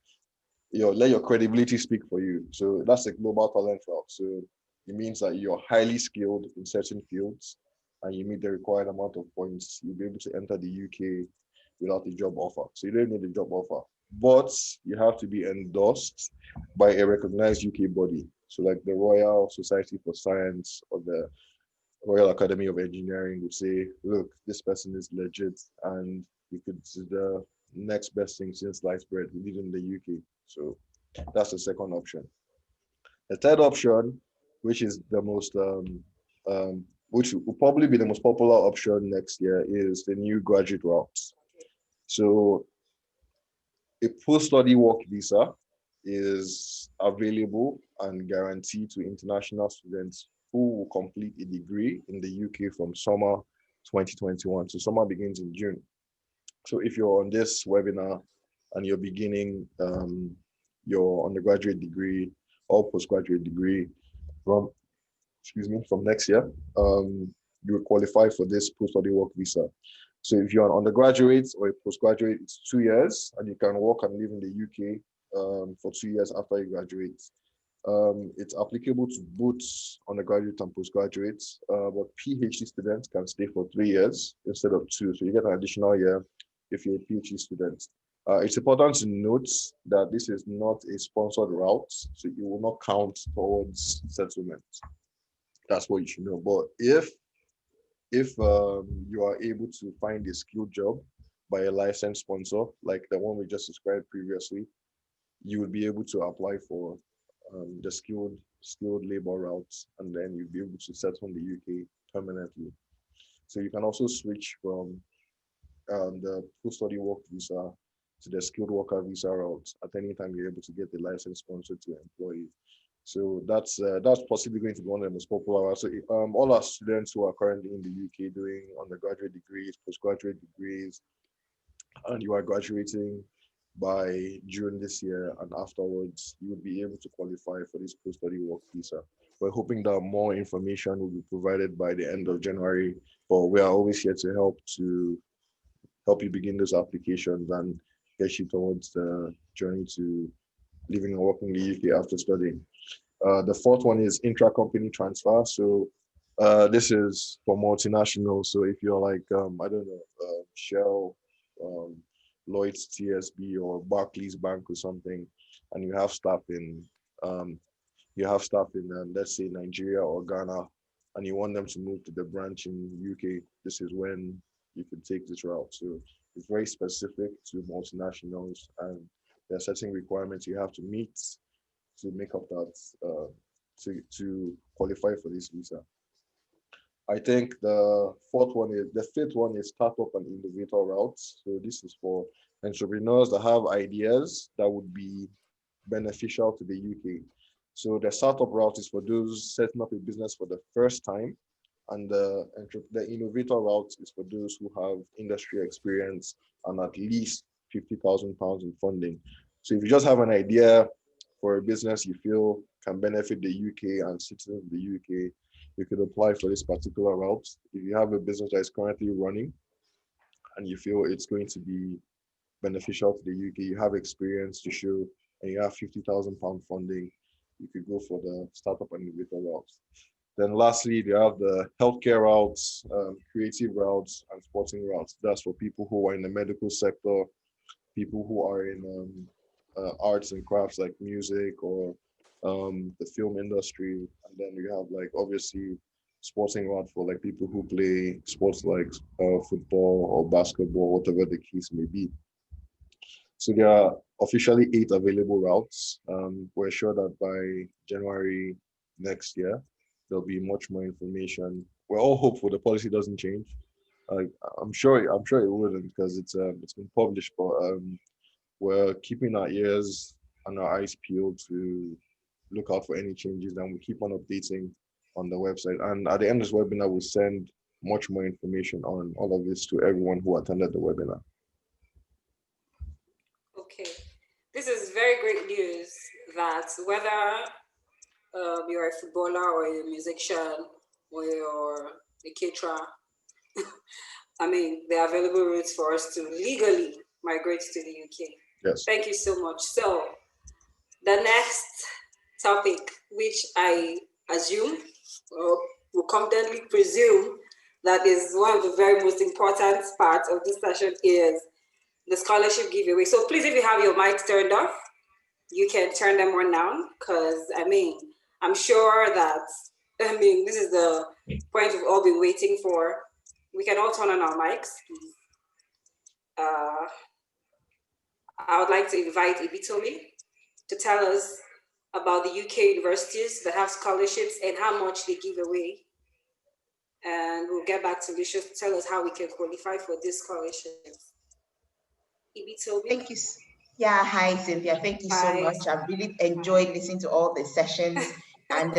let your credibility speak for you. So that's a global talent route. So it means that you're highly skilled in certain fields and you meet the required amount of points, you'll be able to enter the UK without a job offer. So you don't need a job offer, but you have to be endorsed by a recognized UK body. So like the Royal Society for Science or the Royal Academy of Engineering would say, look, this person is legit and we consider next best thing since sliced bread. We live in the UK. So that's the second option. The third option, which is the most, which will probably be the most popular option next year, is the new graduate route. So a post-study work visa is available and guaranteed to international students who will complete a degree in the UK from summer 2021. So summer begins in June. So if you're on this webinar and you're beginning your undergraduate degree or postgraduate degree from next year, you will qualify for this post-study work visa. So if you're an undergraduate or a postgraduate, it's 2 years and you can work and live in the UK for 2 years after you graduate. It's applicable to both undergraduate and postgraduates, but PhD students can stay for 3 years instead of 2. So you get an additional year if you're a PhD student. It's important to note that this is not a sponsored route, so it will not count towards settlement. That's what you should know. But if you are able to find a skilled job by a licensed sponsor, like the one we just described previously, you would be able to apply for the skilled labor route, and then you'll be able to settle in the UK permanently. So you can also switch from the post-study work visa to the skilled worker visa route at any time you're able to get the license sponsor to employ you. So that's possibly going to be one of the most popular routes. So all our students who are currently in the UK doing undergraduate degrees, postgraduate degrees, and you are graduating by June this year and afterwards, you will be able to qualify for this post-study work visa. We're hoping that more information will be provided by the end of January, but we are always here to help you begin those applications and get you towards the journey to living and working in the UK after studying. The fourth one is intra-company transfer. So this is for multinationals. So if you're like, I don't know, Shell, Lloyd's TSB or Barclays Bank or something, and you have staff in let's say Nigeria or Ghana, and you want them to move to the branch in UK, this is when you can take this route. So it's very specific to multinationals, and there are certain requirements you have to meet to make up that to qualify for this visa. I think the fifth one is startup and innovator routes. So this is for entrepreneurs that have ideas that would be beneficial to the UK. So the startup route is for those setting up a business for the first time, and the innovator route is for those who have industry experience and at least £50,000 in funding. So if you just have an idea for a business you feel can benefit the UK and citizens of the UK, you could apply for this particular route. If you have a business that is currently running and you feel it's going to be beneficial to the UK, you have experience to show, and you have £50,000 funding, you could go for the startup and innovator routes. Then lastly, you have the healthcare routes, creative routes, and sporting routes. That's for people who are in the medical sector, people who are in arts and crafts like music or the film industry, and then you have like obviously sporting art for like people who play sports like football or basketball, whatever the case may be. So there are officially 8 available routes. We're sure that by January next year, there'll be much more information. We're all hopeful the policy doesn't change. I'm sure it wouldn't, because it's been published, but we're keeping our ears and our eyes peeled to look out for any changes, and we keep on updating on the website. And at the end of this webinar, we'll send much more information on all of this to everyone who attended the webinar. Okay, this is very great news that whether you're a footballer or a musician or you're a caterer, I mean, there are available routes for us to legally migrate to the UK. Yes. Thank you so much. So the next topic, which I assume or will confidently presume that is one of the very most important parts of this session, is the scholarship giveaway. So please, if you have your mics turned off, you can turn them on now, because I mean, I'm sure that, this is the point we've all been waiting for. We can all turn on our mics. I would like to invite Ibitomi to tell us about the UK universities that have scholarships and how much they give away. And we'll get back to Lucius to tell us how we can qualify for these scholarships. Ibitomi. Thank you. Yeah, hi Cynthia. Thank you so much. I've really enjoyed listening to all the sessions, and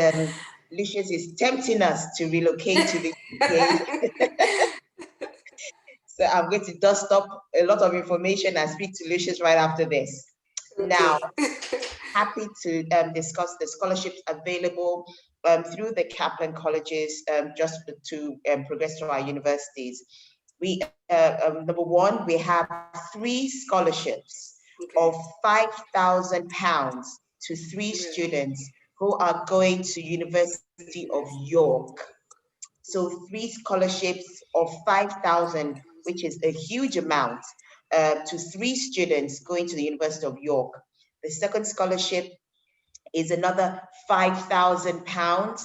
Lucius is tempting us to relocate to the UK. So I'm going to dust up a lot of information and speak to Lucius right after this. Okay. Now, happy to discuss the scholarships available through the Kaplan colleges just to progress to our universities. We number one, we have 3 scholarships of £5,000 to 3 students who are going to University of York. So 3 scholarships of 5,000, which is a huge amount, to 3 students going to the University of York. The second scholarship is another £5,000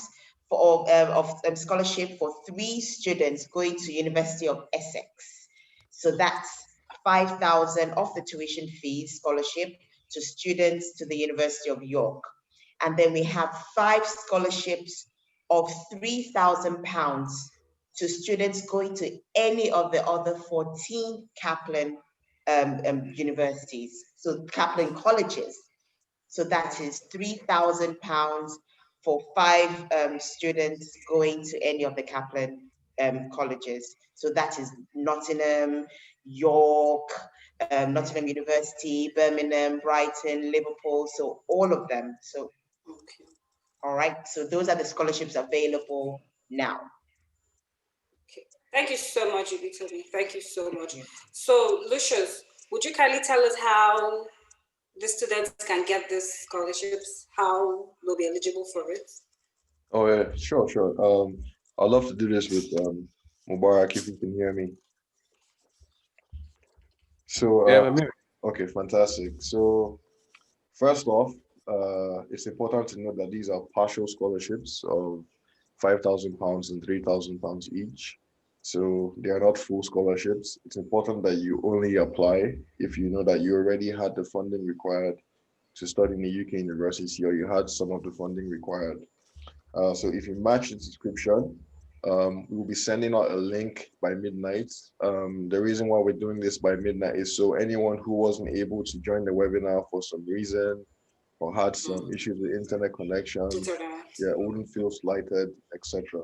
of scholarship for 3 students going to University of Essex. So that's 5,000 of the tuition fees scholarship to students to the University of York. And then we have 5 scholarships of £3,000 to students going to any of the other 14 Kaplan universities, so Kaplan colleges. So that is £3,000 for 5 students going to any of the Kaplan colleges. So that is Nottingham, York, Nottingham University, Birmingham, Brighton, Liverpool, so all of them. So, okay. All right, so those are the scholarships available now. Okay, thank you so much, Ibitomi. Thank you so much. So, Lucius, would you kindly tell us how the students can get these scholarships, how they'll be eligible for it? Oh yeah, sure. I'd love to do this with Mubarak, if you can hear me. So okay, fantastic. So first off, it's important to note that these are partial scholarships of £5,000 and £3,000 each. So they are not full scholarships. It's important that you only apply if you know that you already had the funding required to study in a UK university, or you had some of the funding required. So if you match the description, we will be sending out a link by midnight. The reason why we're doing this by midnight is so anyone who wasn't able to join the webinar for some reason or had some issues with internet connection, wouldn't feel slighted, etc.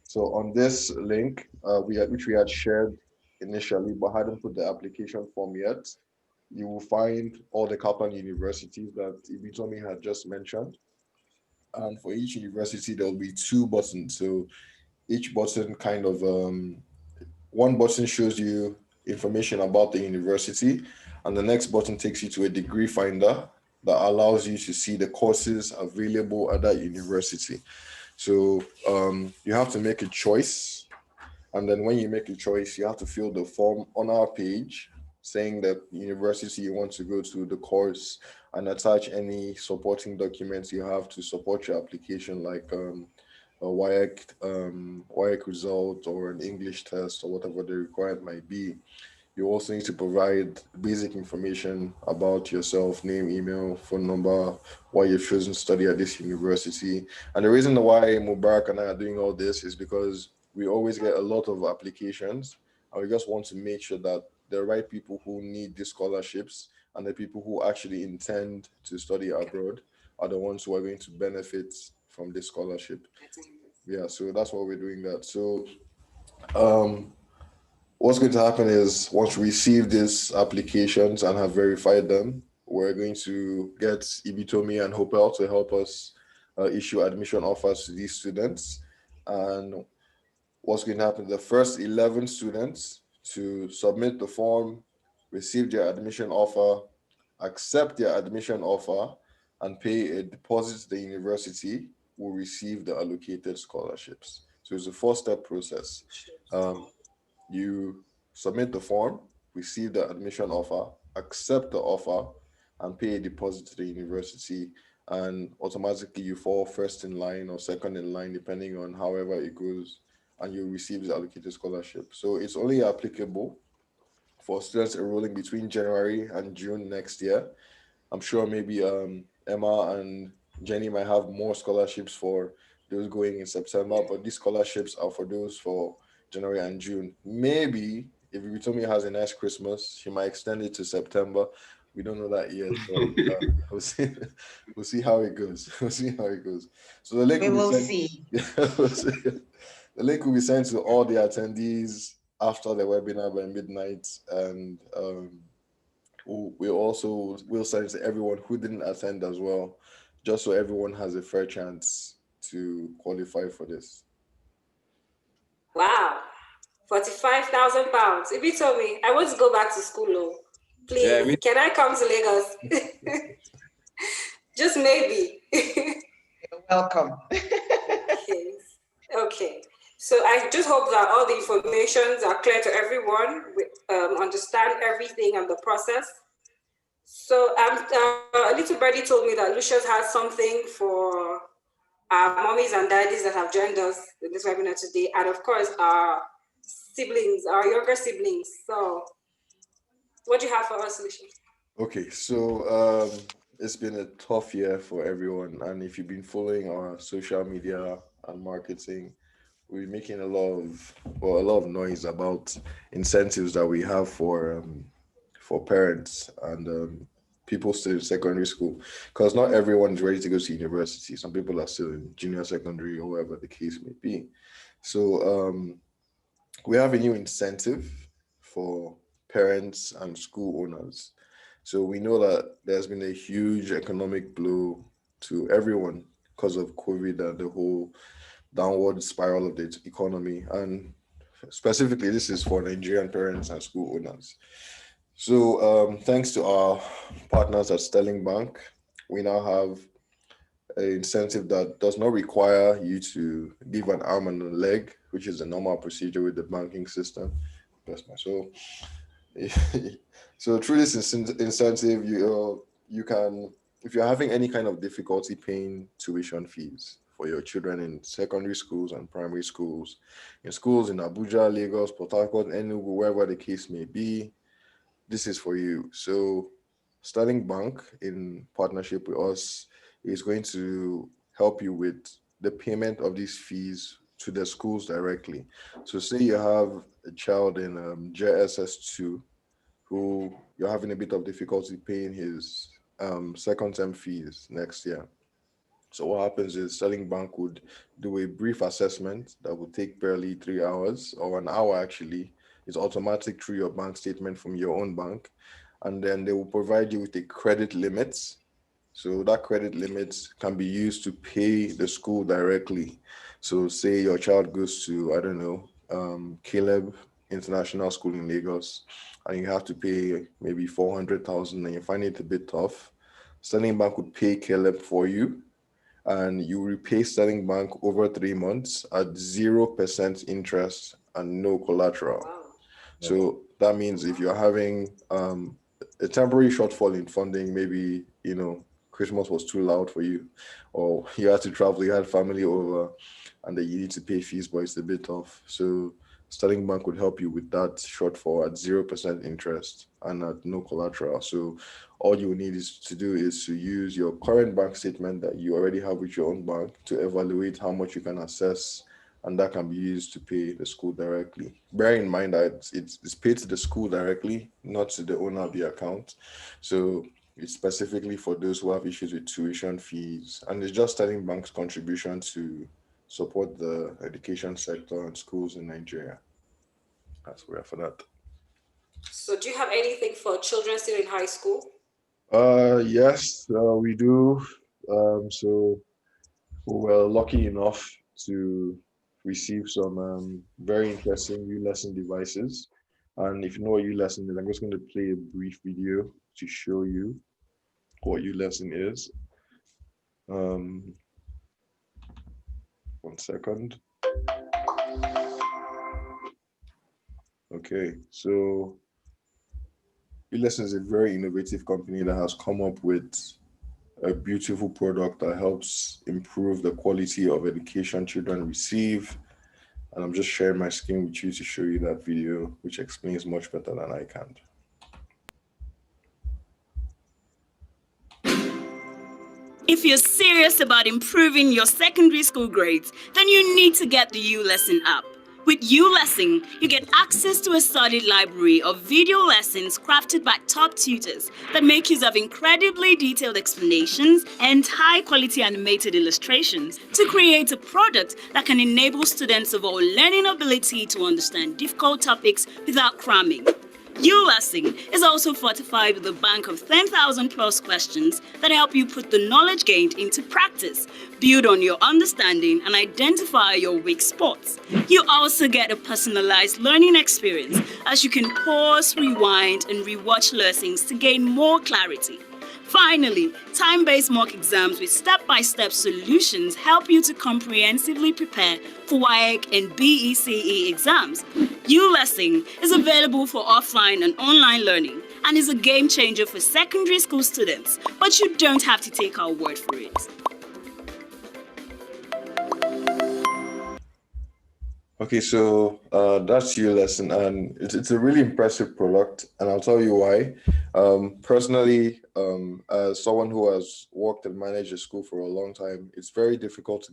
So on this link, which we had shared initially but hadn't put the application form yet, you will find all the Kaplan universities that Ibitomi had just mentioned. And for each university, there will be 2 buttons. So each button kind of, one button shows you information about the university, and the next button takes you to a degree finder that allows you to see the courses available at that university. So you have to make a choice. And then when you make a choice, you have to fill the form on our page. saying that university you want to go to, the course, and attach any supporting documents you have to support your application, like a WIAC result or an English test or whatever the requirement might be. You also need to provide basic information about yourself, name, email, phone number, why you've chosen to study at this university. And the reason why Mubarak and I are doing all this is because we always get a lot of applications, and we just want to make sure that the right people who need these scholarships and the people who actually intend to study abroad are the ones who are going to benefit from this scholarship. Yeah, so that's why we're doing that. So what's going to happen is once we receive these applications and have verified them, we're going to get Ibitomi and Hopel to help us issue admission offers to these students. And what's going to happen, the first 11 students to submit the form, receive their admission offer, accept their admission offer, and pay a deposit to the university will receive the allocated scholarships. So it's a four-step process. You submit the form, receive the admission offer, accept the offer, and pay a deposit to the university, and automatically you fall first in line or second in line, depending on however it goes, and you receive the allocated scholarship. So it's only applicable for students enrolling between January and June next year. I'm sure maybe Emma and Jenny might have more scholarships for those going in September, but these scholarships are for those for January and June. Maybe if Vitomi has a nice Christmas, she might extend it to September. We don't know that yet, but we'll see. We'll see how it goes. We'll see how it goes. So the link will be sent. The link will be sent to all the attendees after the webinar by midnight, and we'll send it to everyone who didn't attend as well, just so everyone has a fair chance to qualify for this. Wow, £45,000. If you told me, I want to go back to school, oh, please, can I come to Lagos? Just maybe. You're welcome. Yes. Okay. So I just hope that all the informations are clear to everyone, understand everything and the process. So a little birdie told me that Lucius has something for our mommies and daddies that have joined us in this webinar today, and of course our siblings, our younger siblings. So what do you have for us, Lucius? Okay, so it's been a tough year for everyone, and if you've been following our social media and marketing, we're making a lot of noise about incentives that we have for parents and people still in secondary school, because not everyone is ready to go to university. Some people are still in junior secondary or whatever the case may be. So we have a new incentive for parents and school owners. So we know that there's been a huge economic blow to everyone because of COVID and the whole downward spiral of the economy. And specifically, this is for Nigerian parents and school owners. So thanks to our partners at Sterling Bank, we now have an incentive that does not require you to give an arm and a leg, which is a normal procedure with the banking system. Bless my soul. So through this incentive, you can, if you're having any kind of difficulty paying tuition fees for your children in secondary schools and primary schools, in schools in Abuja, Lagos, Port Harcourt, Enugu, wherever the case may be, this is for you. So Sterling Bank, in partnership with us, is going to help you with the payment of these fees to the schools directly. So say you have a child in JSS2 who you're having a bit of difficulty paying his second term fees next year. So what happens is Sterling Bank would do a brief assessment that would take barely 3 hours or an hour actually. It's automatic through your bank statement from your own bank. And then they will provide you with a credit limit. So that credit limit can be used to pay the school directly. So say your child goes to, I don't know, Caleb International School in Lagos, and you have to pay maybe 400,000 and you find it a bit tough. Sterling Bank would pay Caleb for you, and you repay Sterling Bank over 3 months at 0% interest and no collateral. So that means if you're having a temporary shortfall in funding, maybe, Christmas was too loud for you, or you had to travel, you had family over, and then you need to pay fees, but it's a bit tough. So Sterling Bank would help you with that shortfall at 0% interest and at no collateral. So all you need to do is to use your current bank statement that you already have with your own bank to evaluate how much you can assess, and that can be used to pay the school directly. Bear in mind that it's paid to the school directly, not to the owner of the account. So it's specifically for those who have issues with tuition fees, and it's just Sterling Bank's contribution to support the education sector and schools in Nigeria. That's where for that. So do you have anything for children still in high school? Yes, we do. So we were lucky enough to receive some very interesting U-Lesson devices. And if you know what U-Lesson is, I'm just going to play a brief video to show you what U-Lesson is. 1 second. Okay, so U-Lesson is a very innovative company that has come up with a beautiful product that helps improve the quality of education children receive. And I'm just sharing my screen with you to show you that video, which explains much better than I can. If you're serious about improving your secondary school grades, then you need to get the U-Lesson app. With U-Lesson, you get access to a solid library of video lessons crafted by top tutors that make use of incredibly detailed explanations and high-quality animated illustrations to create a product that can enable students of all learning ability to understand difficult topics without cramming. U-Lesson is also fortified with a bank of 10,000 plus questions that help you put the knowledge gained into practice, build on your understanding, and identify your weak spots. You also get a personalized learning experience as you can pause, rewind, and rewatch lessons to gain more clarity. Finally, time-based mock exams with step-by-step solutions help you to comprehensively prepare for WAEC and BECE exams. U-Lesson is available for offline and online learning and is a game changer for secondary school students, but you don't have to take our word for it. Okay, so that's U-Lesson, and it's a really impressive product, and I'll tell you why. Personally, as someone who has worked and managed a school for a long time, it's very difficult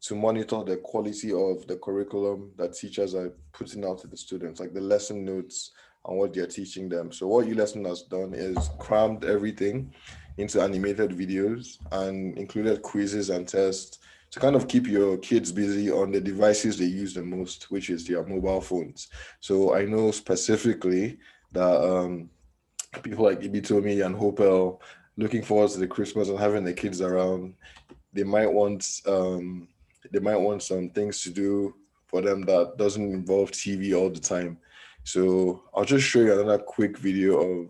to monitor the quality of the curriculum that teachers are putting out to the students, like the lesson notes and what they're teaching them. So what U-Lesson has done is crammed everything into animated videos and included quizzes and tests to kind of keep your kids busy on the devices they use the most, which is their mobile phones. So I know specifically that people like Ibitomi and Hopel, looking forward to the Christmas and having the kids around, they might want some things to do for them that doesn't involve TV all the time. So I'll just show you another quick video of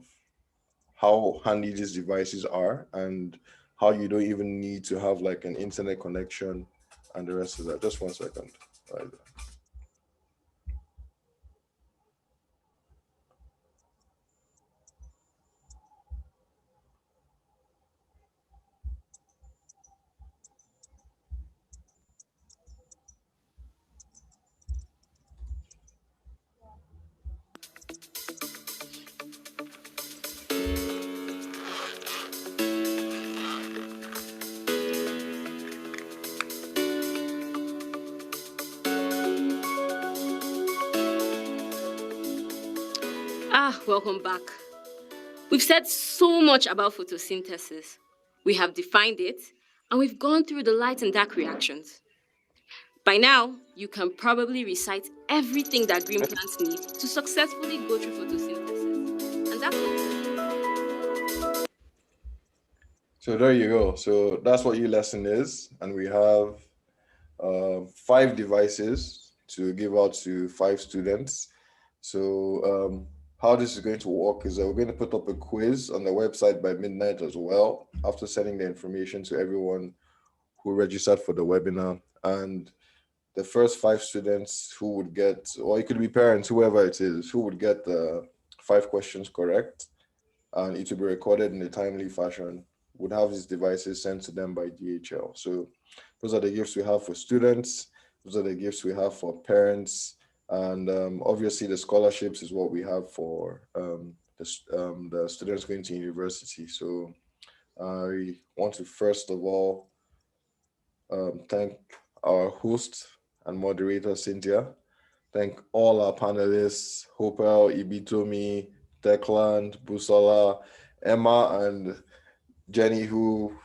how handy these devices are and how you don't even need to have like an internet connection and the rest of that. Just 1 second. Right there. Welcome back. We've said so much about photosynthesis. We have defined it, and we've gone through the light and dark reactions. By now, you can probably recite everything that green plants need to successfully go through photosynthesis. And that's what... So there you go. So that's what U-Lesson is. And we have 5 devices to give out to 5 students. So how this is going to work is that we're going to put up a quiz on the website by midnight as well, after sending the information to everyone who registered for the webinar. And the first 5 students who would get, or it could be parents, whoever it is, who would get the 5 questions correct, and it will be recorded in a timely fashion, would have these devices sent to them by DHL. So those are the gifts we have for students. Those are the gifts we have for parents. And obviously the scholarships is what we have for the students going to university. So I want to first of all thank our host and moderator, Cynthia. Thank all our panelists, Hopel, Ibitomi, Declan, Busola, Emma, and Jenny, who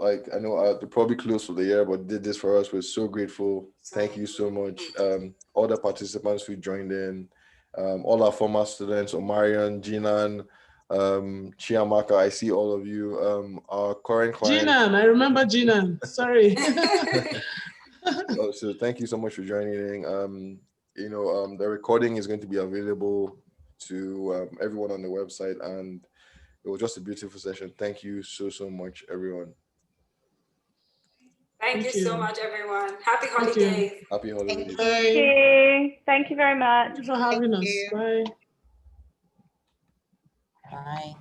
like, I know they're probably close for the year, but did this for us. We're so grateful. Thank you so much. All the participants who joined in, all our former students, Omarion, Jinan, Chiamaka, I see all of you. Our current clients. Jinan, I remember Jinan. Sorry. So thank you so much for joining in. The recording is going to be available to everyone on the website, and it was just a beautiful session. Thank you so much, everyone. Thank you so much, everyone. Happy holidays. Happy holidays. Thank you. Thank you very much. Thank you for having us. Bye. Bye.